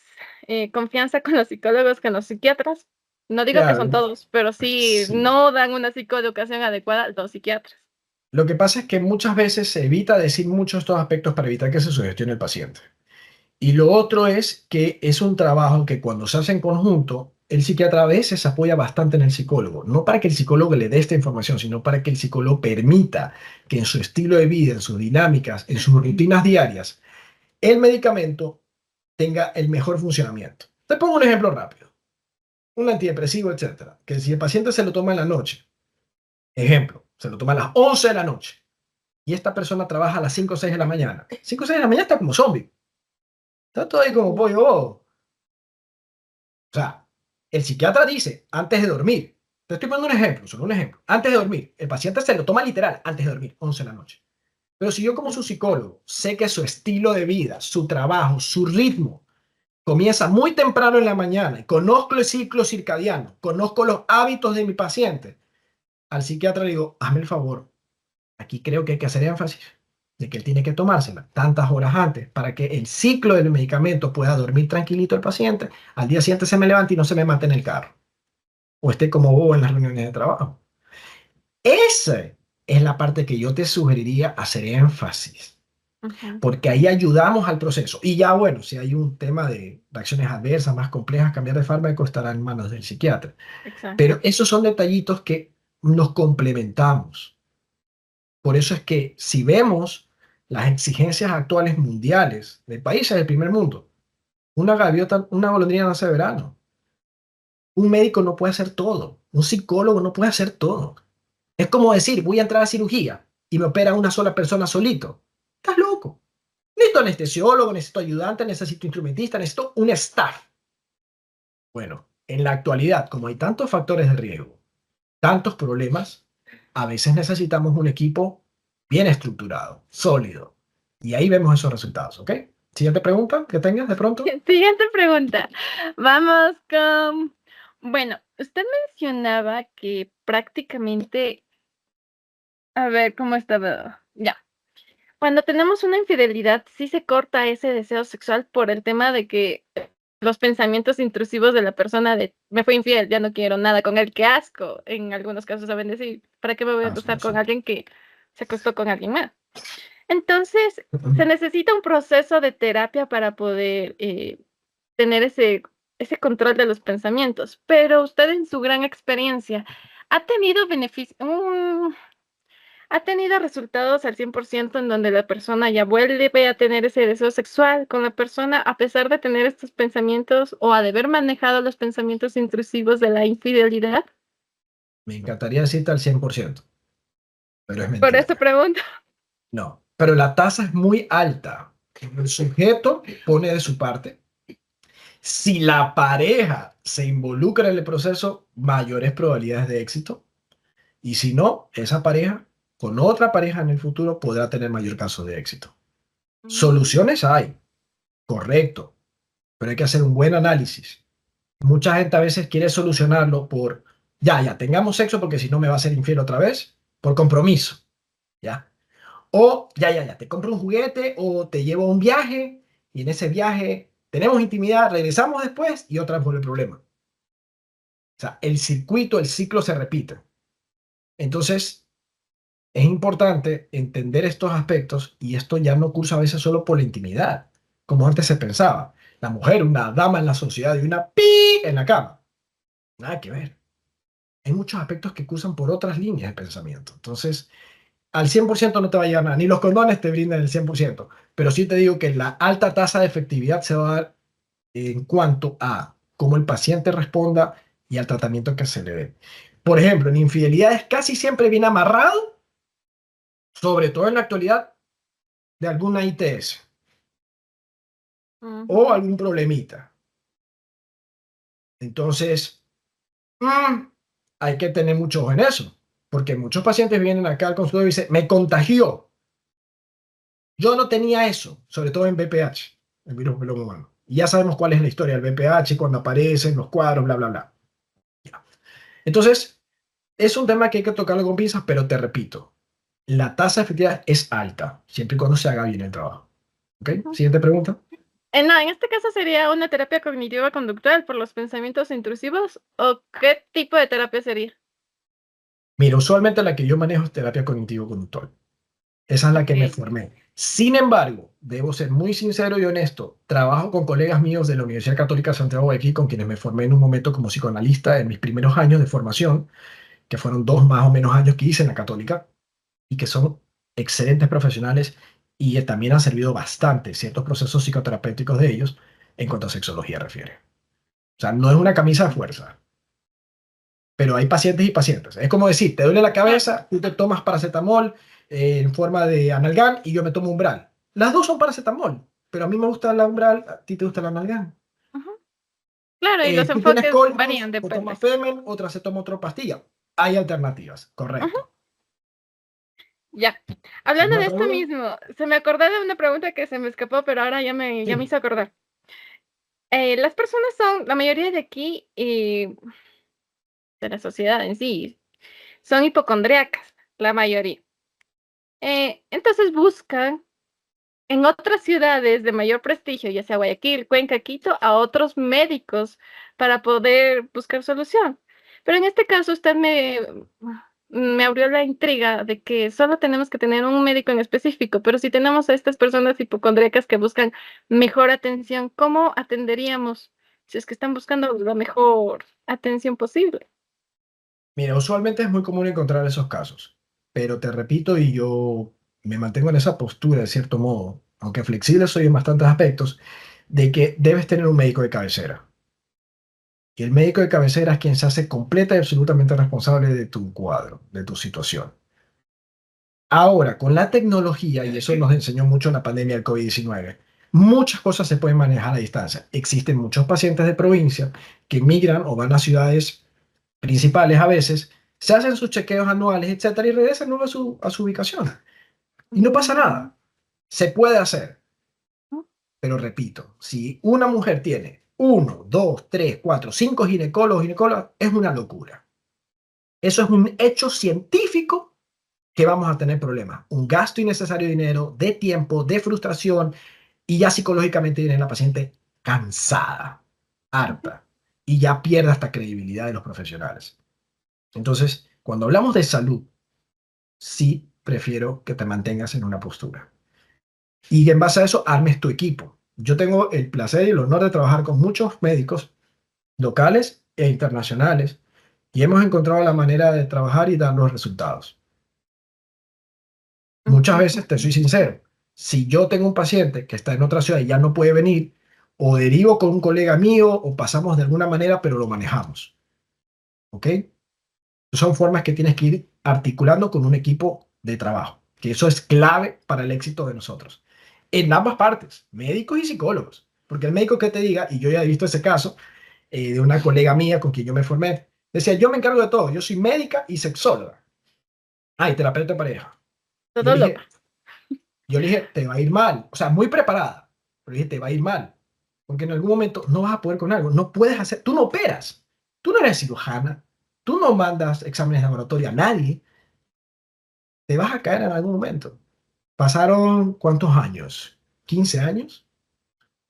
confianza con los psicólogos que los psiquiatras. No digo que son Claro, todos, pero sí sí. no dan una psicoeducación adecuada a los psiquiatras. Lo que pasa es que muchas veces se evita decir muchos estos aspectos para evitar que se sugestione el paciente. Y lo otro es que es un trabajo que cuando se hace en conjunto, el psiquiatra a veces apoya bastante en el psicólogo, no para que el psicólogo le dé esta información, sino para que el psicólogo permita que en su estilo de vida, en sus dinámicas, en sus rutinas diarias, el medicamento tenga el mejor funcionamiento. Te pongo un ejemplo rápido. Un antidepresivo, etcétera, que si el paciente se lo toma en la noche, ejemplo, se lo toma a las 11 de la noche y esta persona trabaja a las 5 o 6 de la mañana. 5 o 6 de la mañana está como zombie. Está todo ahí como pollo bobo. O sea, el psiquiatra dice antes de dormir. Te estoy poniendo un ejemplo, solo un ejemplo. Antes de dormir, el paciente se lo toma literal antes de dormir, 11 de la noche. Pero si yo como su psicólogo sé que su estilo de vida, su trabajo, su ritmo comienza muy temprano en la mañana y conozco el ciclo circadiano, conozco los hábitos de mi paciente, al psiquiatra le digo, hazme el favor, aquí creo que hay que hacer énfasis de que él tiene que tomársela tantas horas antes para que el ciclo del medicamento pueda dormir tranquilito el paciente, al día siguiente se me levante y no se me mate en el carro o esté como bobo en las reuniones de trabajo. Esa es la parte que yo te sugeriría hacer énfasis, porque ahí ayudamos al proceso. Y ya bueno, si hay un tema de reacciones adversas más complejas, cambiar de fármaco estará en manos del psiquiatra. Exacto. Pero esos son detallitos que nos complementamos. Por eso es que si vemos las exigencias actuales mundiales de países del primer mundo, una gaviota, una golondrina nace de verano. Un médico no puede hacer todo. Un psicólogo no puede hacer todo. Es como decir, voy a entrar a cirugía y me opera una sola persona solito. Estás loco. Necesito anestesiólogo, necesito ayudante, necesito instrumentista, necesito un staff. Bueno, en la actualidad, como hay tantos factores de riesgo, tantos problemas, a veces necesitamos un equipo bien estructurado, sólido. Y ahí vemos esos resultados, ¿ok? Siguiente pregunta que tengas de pronto. Siguiente pregunta. Vamos con... Bueno, usted mencionaba que prácticamente... A ver, ¿cómo estaba? Ya. Cuando tenemos una infidelidad, sí se corta ese deseo sexual por el tema de que los pensamientos intrusivos de la persona de me fue infiel, ya no quiero nada con él, qué asco. En algunos casos saben decir, ¿para qué me voy a acostar con alguien que se acostó con alguien más? Entonces, se necesita un proceso de terapia para poder tener ese control de los pensamientos. Pero usted en su gran experiencia, ¿ha tenido ha tenido resultados al 100% en donde la persona ya vuelve a tener ese deseo sexual con la persona a pesar de tener estos pensamientos o de haber manejado los pensamientos intrusivos de la infidelidad? Me encantaría decirte al 100%, pero es Por eso mentira. pregunto. No, pero la tasa es muy alta. El sujeto pone de su parte. Si la pareja se involucra en el proceso, mayores probabilidades de éxito. Y si no, esa pareja con otra pareja en el futuro podrá tener mayor caso de éxito. Soluciones hay, correcto, pero hay que hacer un buen análisis. Mucha gente a veces quiere solucionarlo por, ya, tengamos sexo porque si no me va a ser infiel otra vez, por compromiso, ¿ya? O ya, te compro un juguete o te llevo a un viaje y en ese viaje tenemos intimidad, regresamos después y otra vez vuelve el problema. O sea, el circuito, el ciclo se repite. Entonces, es importante entender estos aspectos y esto ya no cursa a veces solo por la intimidad, como antes se pensaba. La mujer, una dama en la sociedad y una pi en la cama. Nada que ver. Hay muchos aspectos que cursan por otras líneas de pensamiento. Entonces, al 100% no te va a llegar nada. Ni los condones te brindan el 100%. Pero sí te digo que la alta tasa de efectividad se va a dar en cuanto a cómo el paciente responda y al tratamiento que se le dé. Por ejemplo, en infidelidades casi siempre viene amarrado, sobre todo en la actualidad, de alguna ITS o algún problemita. Entonces, hay que tener mucho ojo en eso, porque muchos pacientes vienen acá al consultorio y dicen, me contagió. Yo no tenía eso, sobre todo en VPH, el virus papiloma humano. Y ya sabemos cuál es la historia del VPH, cuando aparecen los cuadros, bla, bla, bla. Ya. Entonces, es un tema que hay que tocarlo con pinzas, pero te repito, la tasa de efectividad es alta, siempre y cuando se haga bien el trabajo. ¿Ok? Siguiente pregunta. No, en este caso sería una terapia cognitiva conductual por los pensamientos intrusivos, ¿o qué tipo de terapia sería? Mira, usualmente la que yo manejo es terapia cognitivo-conductual. Esa es la que me Ok. formé. Sin embargo, debo ser muy sincero y honesto. Trabajo con colegas míos de la Universidad Católica de Santiago de aquí, con quienes me formé en un momento como psicoanalista en mis primeros años de formación, que fueron 2 más o menos años que hice en la Católica, y que son excelentes profesionales y también han servido bastante ciertos procesos psicoterapéuticos de ellos en cuanto a sexología refiere. O sea, no es una camisa de fuerza, pero hay pacientes y pacientes. Es como decir, te duele la cabeza, tú te tomas paracetamol en forma de analgán y yo me tomo Umbral. Las dos son paracetamol, pero a mí me gusta la Umbral, a ti te gusta la analgán. Ujú. Claro, y los Tú tienes enfoques cólicos, varían, o tomas depende. Femen, otra se toma otra pastilla. Hay alternativas, Ujú. correcto. Ya. Hablando ¿Alguna de otra esto duda? mismo, se me acordó de una pregunta que se me escapó, pero ahora ya me Sí. hizo acordar. Las personas son, la mayoría de aquí, de la sociedad en sí, son hipocondríacas, la mayoría. Entonces buscan en otras ciudades de mayor prestigio, ya sea Guayaquil, Cuenca, Quito, a otros médicos para poder buscar solución. Pero en este caso usted me abrió la intriga de que solo tenemos que tener un médico en específico, pero si tenemos a estas personas hipocondríacas que buscan mejor atención, ¿cómo atenderíamos si es que están buscando la mejor atención posible? Mira, usualmente es muy común encontrar esos casos, pero te repito y yo me mantengo en esa postura de cierto modo, aunque flexible soy en bastantes aspectos, de que debes tener un médico de cabecera. Y el médico de cabecera es quien se hace completa y absolutamente responsable de tu cuadro, de tu situación. Ahora, con la tecnología, y eso nos enseñó mucho en la pandemia del COVID-19, muchas cosas se pueden manejar a distancia. Existen muchos pacientes de provincia que migran o van a ciudades principales a veces, se hacen sus chequeos anuales, etcétera, y regresan luego a su ubicación. Y no pasa Mm, nada. Se puede hacer. mm, Pero repito, si una mujer tiene uno, dos, tres, cuatro, cinco ginecólogos, ginecólogas, es una locura. Eso es un hecho científico que vamos a tener problemas. Un gasto innecesario de dinero, de tiempo, de frustración, y ya psicológicamente viene la paciente cansada, ujú. harta, y ya pierde hasta credibilidad de los profesionales. Entonces, cuando hablamos de salud, sí prefiero que te mantengas en una postura. Y en base a eso, armes tu equipo. Yo tengo el placer y el honor de trabajar con muchos médicos locales e internacionales y hemos encontrado la manera de trabajar y dar los resultados. Muchas Ujú. veces, te soy sincero, si yo tengo un paciente que está en otra ciudad y ya no puede venir, o derivo con un colega mío o pasamos de alguna manera, pero lo manejamos. ¿Ok? Son formas que tienes que ir articulando con un equipo de trabajo, que eso es clave para el éxito de nosotros. En ambas partes, médicos y psicólogos, porque el médico que te diga, y yo ya he visto ese caso de una colega mía con quien yo me formé, decía, yo me encargo de todo, yo soy médica y sexóloga. y terapeuta de pareja. Yo Todo le lo dije, yo le dije, te va a ir mal. O sea, muy preparada. Pero le dije, te va a ir mal. Porque en algún momento no vas a poder con algo. No puedes hacer, tú no operas. Tú no eres cirujana. Tú no mandas exámenes de laboratorio a nadie. Te vas a caer en algún momento. Pasaron, ¿cuántos años? 15 años.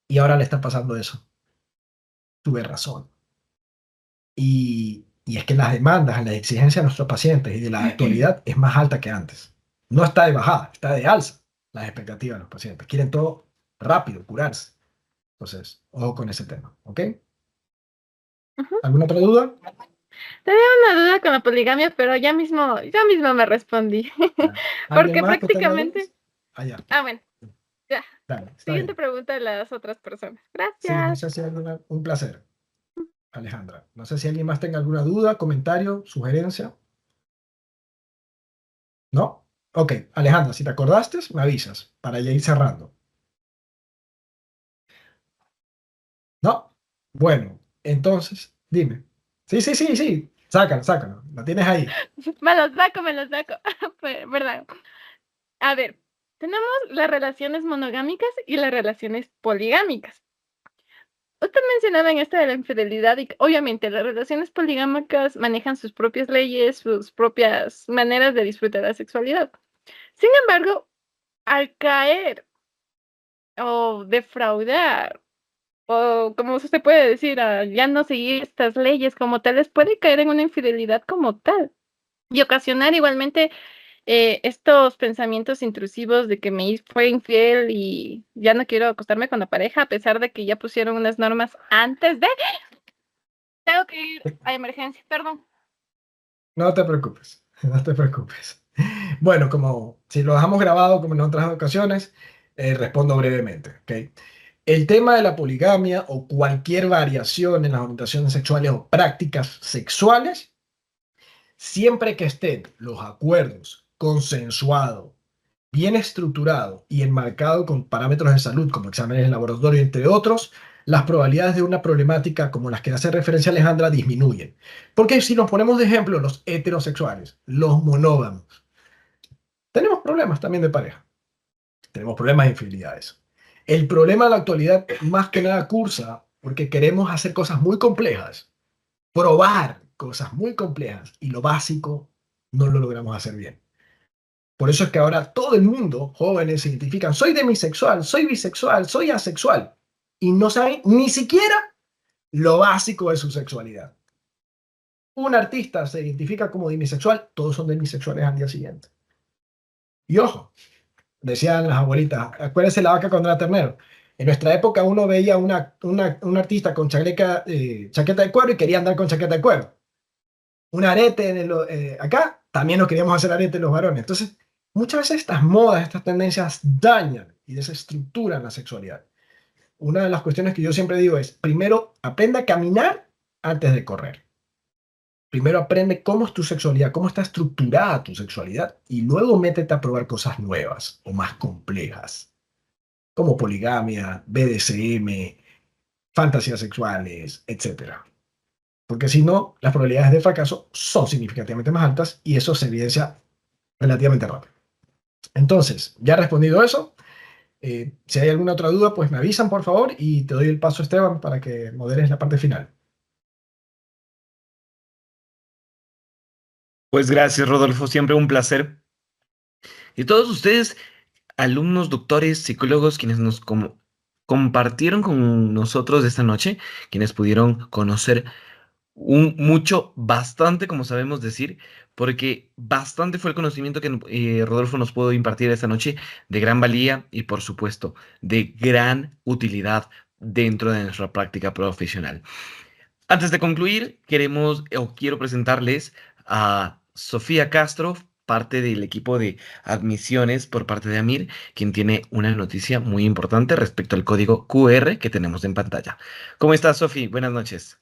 Y ahora le está pasando eso. Tuve razón. Y es que las demandas, las exigencias de nuestros pacientes y de la actualidad es más alta que antes. No está de bajada, está de alza las expectativas de los pacientes. Quieren todo rápido, curarse. Entonces, ojo con ese tema, ¿ok? Ujú. ¿Alguna otra duda? Tenía una duda con la poligamia, pero yo mismo me respondí. Ya. ¿Alguien Porque más que tenga prácticamente. dudas? Ya. Bueno, ya. Dale, está Siguiente bien. pregunta de las otras personas. Sí, no Gracias. sé si hay un placer, Alejandra. No sé si alguien más tenga alguna duda, comentario, sugerencia. ¿No? Ok, Alejandra, si te acordaste, me avisas para ya ir cerrando. ¿No? Bueno, entonces, dime. Sí, sí, sí, sí. Sácalo, sácalo. La tienes ahí. Me los saco, me los saco. Verdad. A ver, tenemos las relaciones monogámicas y las relaciones poligámicas. Usted mencionaba en esta de la infidelidad y que, obviamente las relaciones poligámicas manejan sus propias leyes, sus propias maneras de disfrutar la sexualidad. Sin embargo, al caer o defraudar, o como se puede decir, ya no seguir estas leyes como tales, puede caer en una infidelidad como tal y ocasionar igualmente estos pensamientos intrusivos de que fue infiel y ya no quiero acostarme con la pareja, a pesar de que ya pusieron unas normas antes de. Tengo que ir a emergencia, perdón. No te preocupes, no te preocupes. Bueno, como si lo dejamos grabado como en otras ocasiones, respondo brevemente, ¿ok? El tema de la poligamia o cualquier variación en las orientaciones sexuales o prácticas sexuales, siempre que estén los acuerdos consensuados, bien estructurado y enmarcado con parámetros de salud como exámenes de laboratorio, entre otros, las probabilidades de una problemática como las que hace referencia Alejandra disminuyen. Porque si nos ponemos de ejemplo los heterosexuales, los monógamos, tenemos problemas también de pareja, tenemos problemas de infidelidades. El problema de la actualidad más que nada cursa porque queremos hacer cosas muy complejas, probar cosas muy complejas y lo básico no lo logramos hacer bien. Por eso es que ahora todo el mundo, jóvenes, se identifican, soy demisexual, soy bisexual, soy asexual, y no saben ni siquiera lo básico de su sexualidad. Un artista se identifica como demisexual, todos son demisexuales al día siguiente. Y ojo, decían las abuelitas, acuérdense la vaca cuando era ternero. En nuestra época uno veía un artista con chaqueta de cuero y quería andar con chaqueta de cuero. Un arete acá, también nos queríamos hacer arete los varones. Entonces, muchas veces estas modas, estas tendencias dañan y desestructuran la sexualidad. Una de las cuestiones que yo siempre digo es, primero, aprenda a caminar antes de correr. Primero aprende cómo es tu sexualidad, cómo está estructurada tu sexualidad y luego métete a probar cosas nuevas o más complejas, como poligamia, BDSM, fantasías sexuales, etcétera. Porque si no, las probabilidades de fracaso son significativamente más altas y eso se evidencia relativamente rápido. Entonces, ya respondido eso, si hay alguna otra duda, pues me avisan por favor y te doy el paso, Esteban, para que moderes la parte final. Pues gracias, Rodolfo, siempre un placer. Y todos ustedes, alumnos, doctores, psicólogos, quienes nos compartieron con nosotros esta noche, quienes pudieron conocer mucho, bastante, como sabemos decir, porque bastante fue el conocimiento que Rodolfo nos pudo impartir esta noche, de gran valía y, por supuesto, de gran utilidad dentro de nuestra práctica profesional. Antes de concluir, queremos o quiero presentarles a Sofía Castro, parte del equipo de admisiones por parte de Amir, quien tiene una noticia muy importante respecto al código QR que tenemos en pantalla. ¿Cómo estás, Sofía? Buenas noches.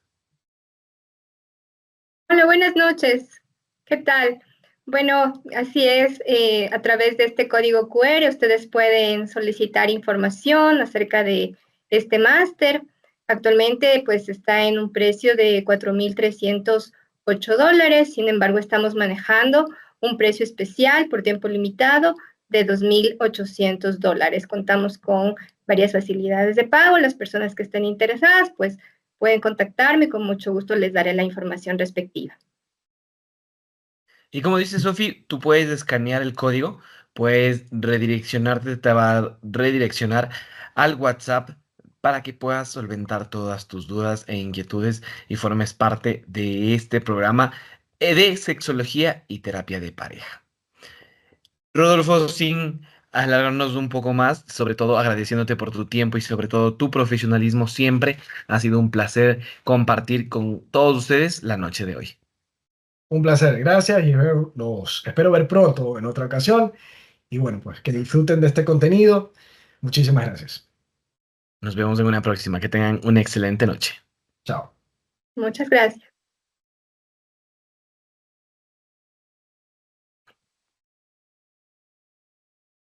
Hola, buenas noches. ¿Qué tal? Bueno, así es, a través de este código QR ustedes pueden solicitar información acerca de este máster. Actualmente pues está en un precio de $4,308, sin embargo estamos manejando un precio especial por tiempo limitado de $2,800. Contamos con varias facilidades de pago. Las personas que estén interesadas, pues pueden contactarme, con mucho gusto les daré la información respectiva. Y como dice Sofi, tú puedes escanear el código, puedes redireccionarte, te va a redireccionar al WhatsApp para que puedas solventar todas tus dudas e inquietudes y formes parte de este programa de sexología y terapia de pareja. Rodolfo, sin alargarnos un poco más, sobre todo agradeciéndote por tu tiempo y sobre todo tu profesionalismo siempre, ha sido un placer compartir con todos ustedes la noche de hoy. Un placer, gracias y los espero ver pronto en otra ocasión. Y bueno, pues que disfruten de este contenido. Muchísimas gracias. Nos vemos en una próxima. Que tengan una excelente noche. Chao. Muchas gracias.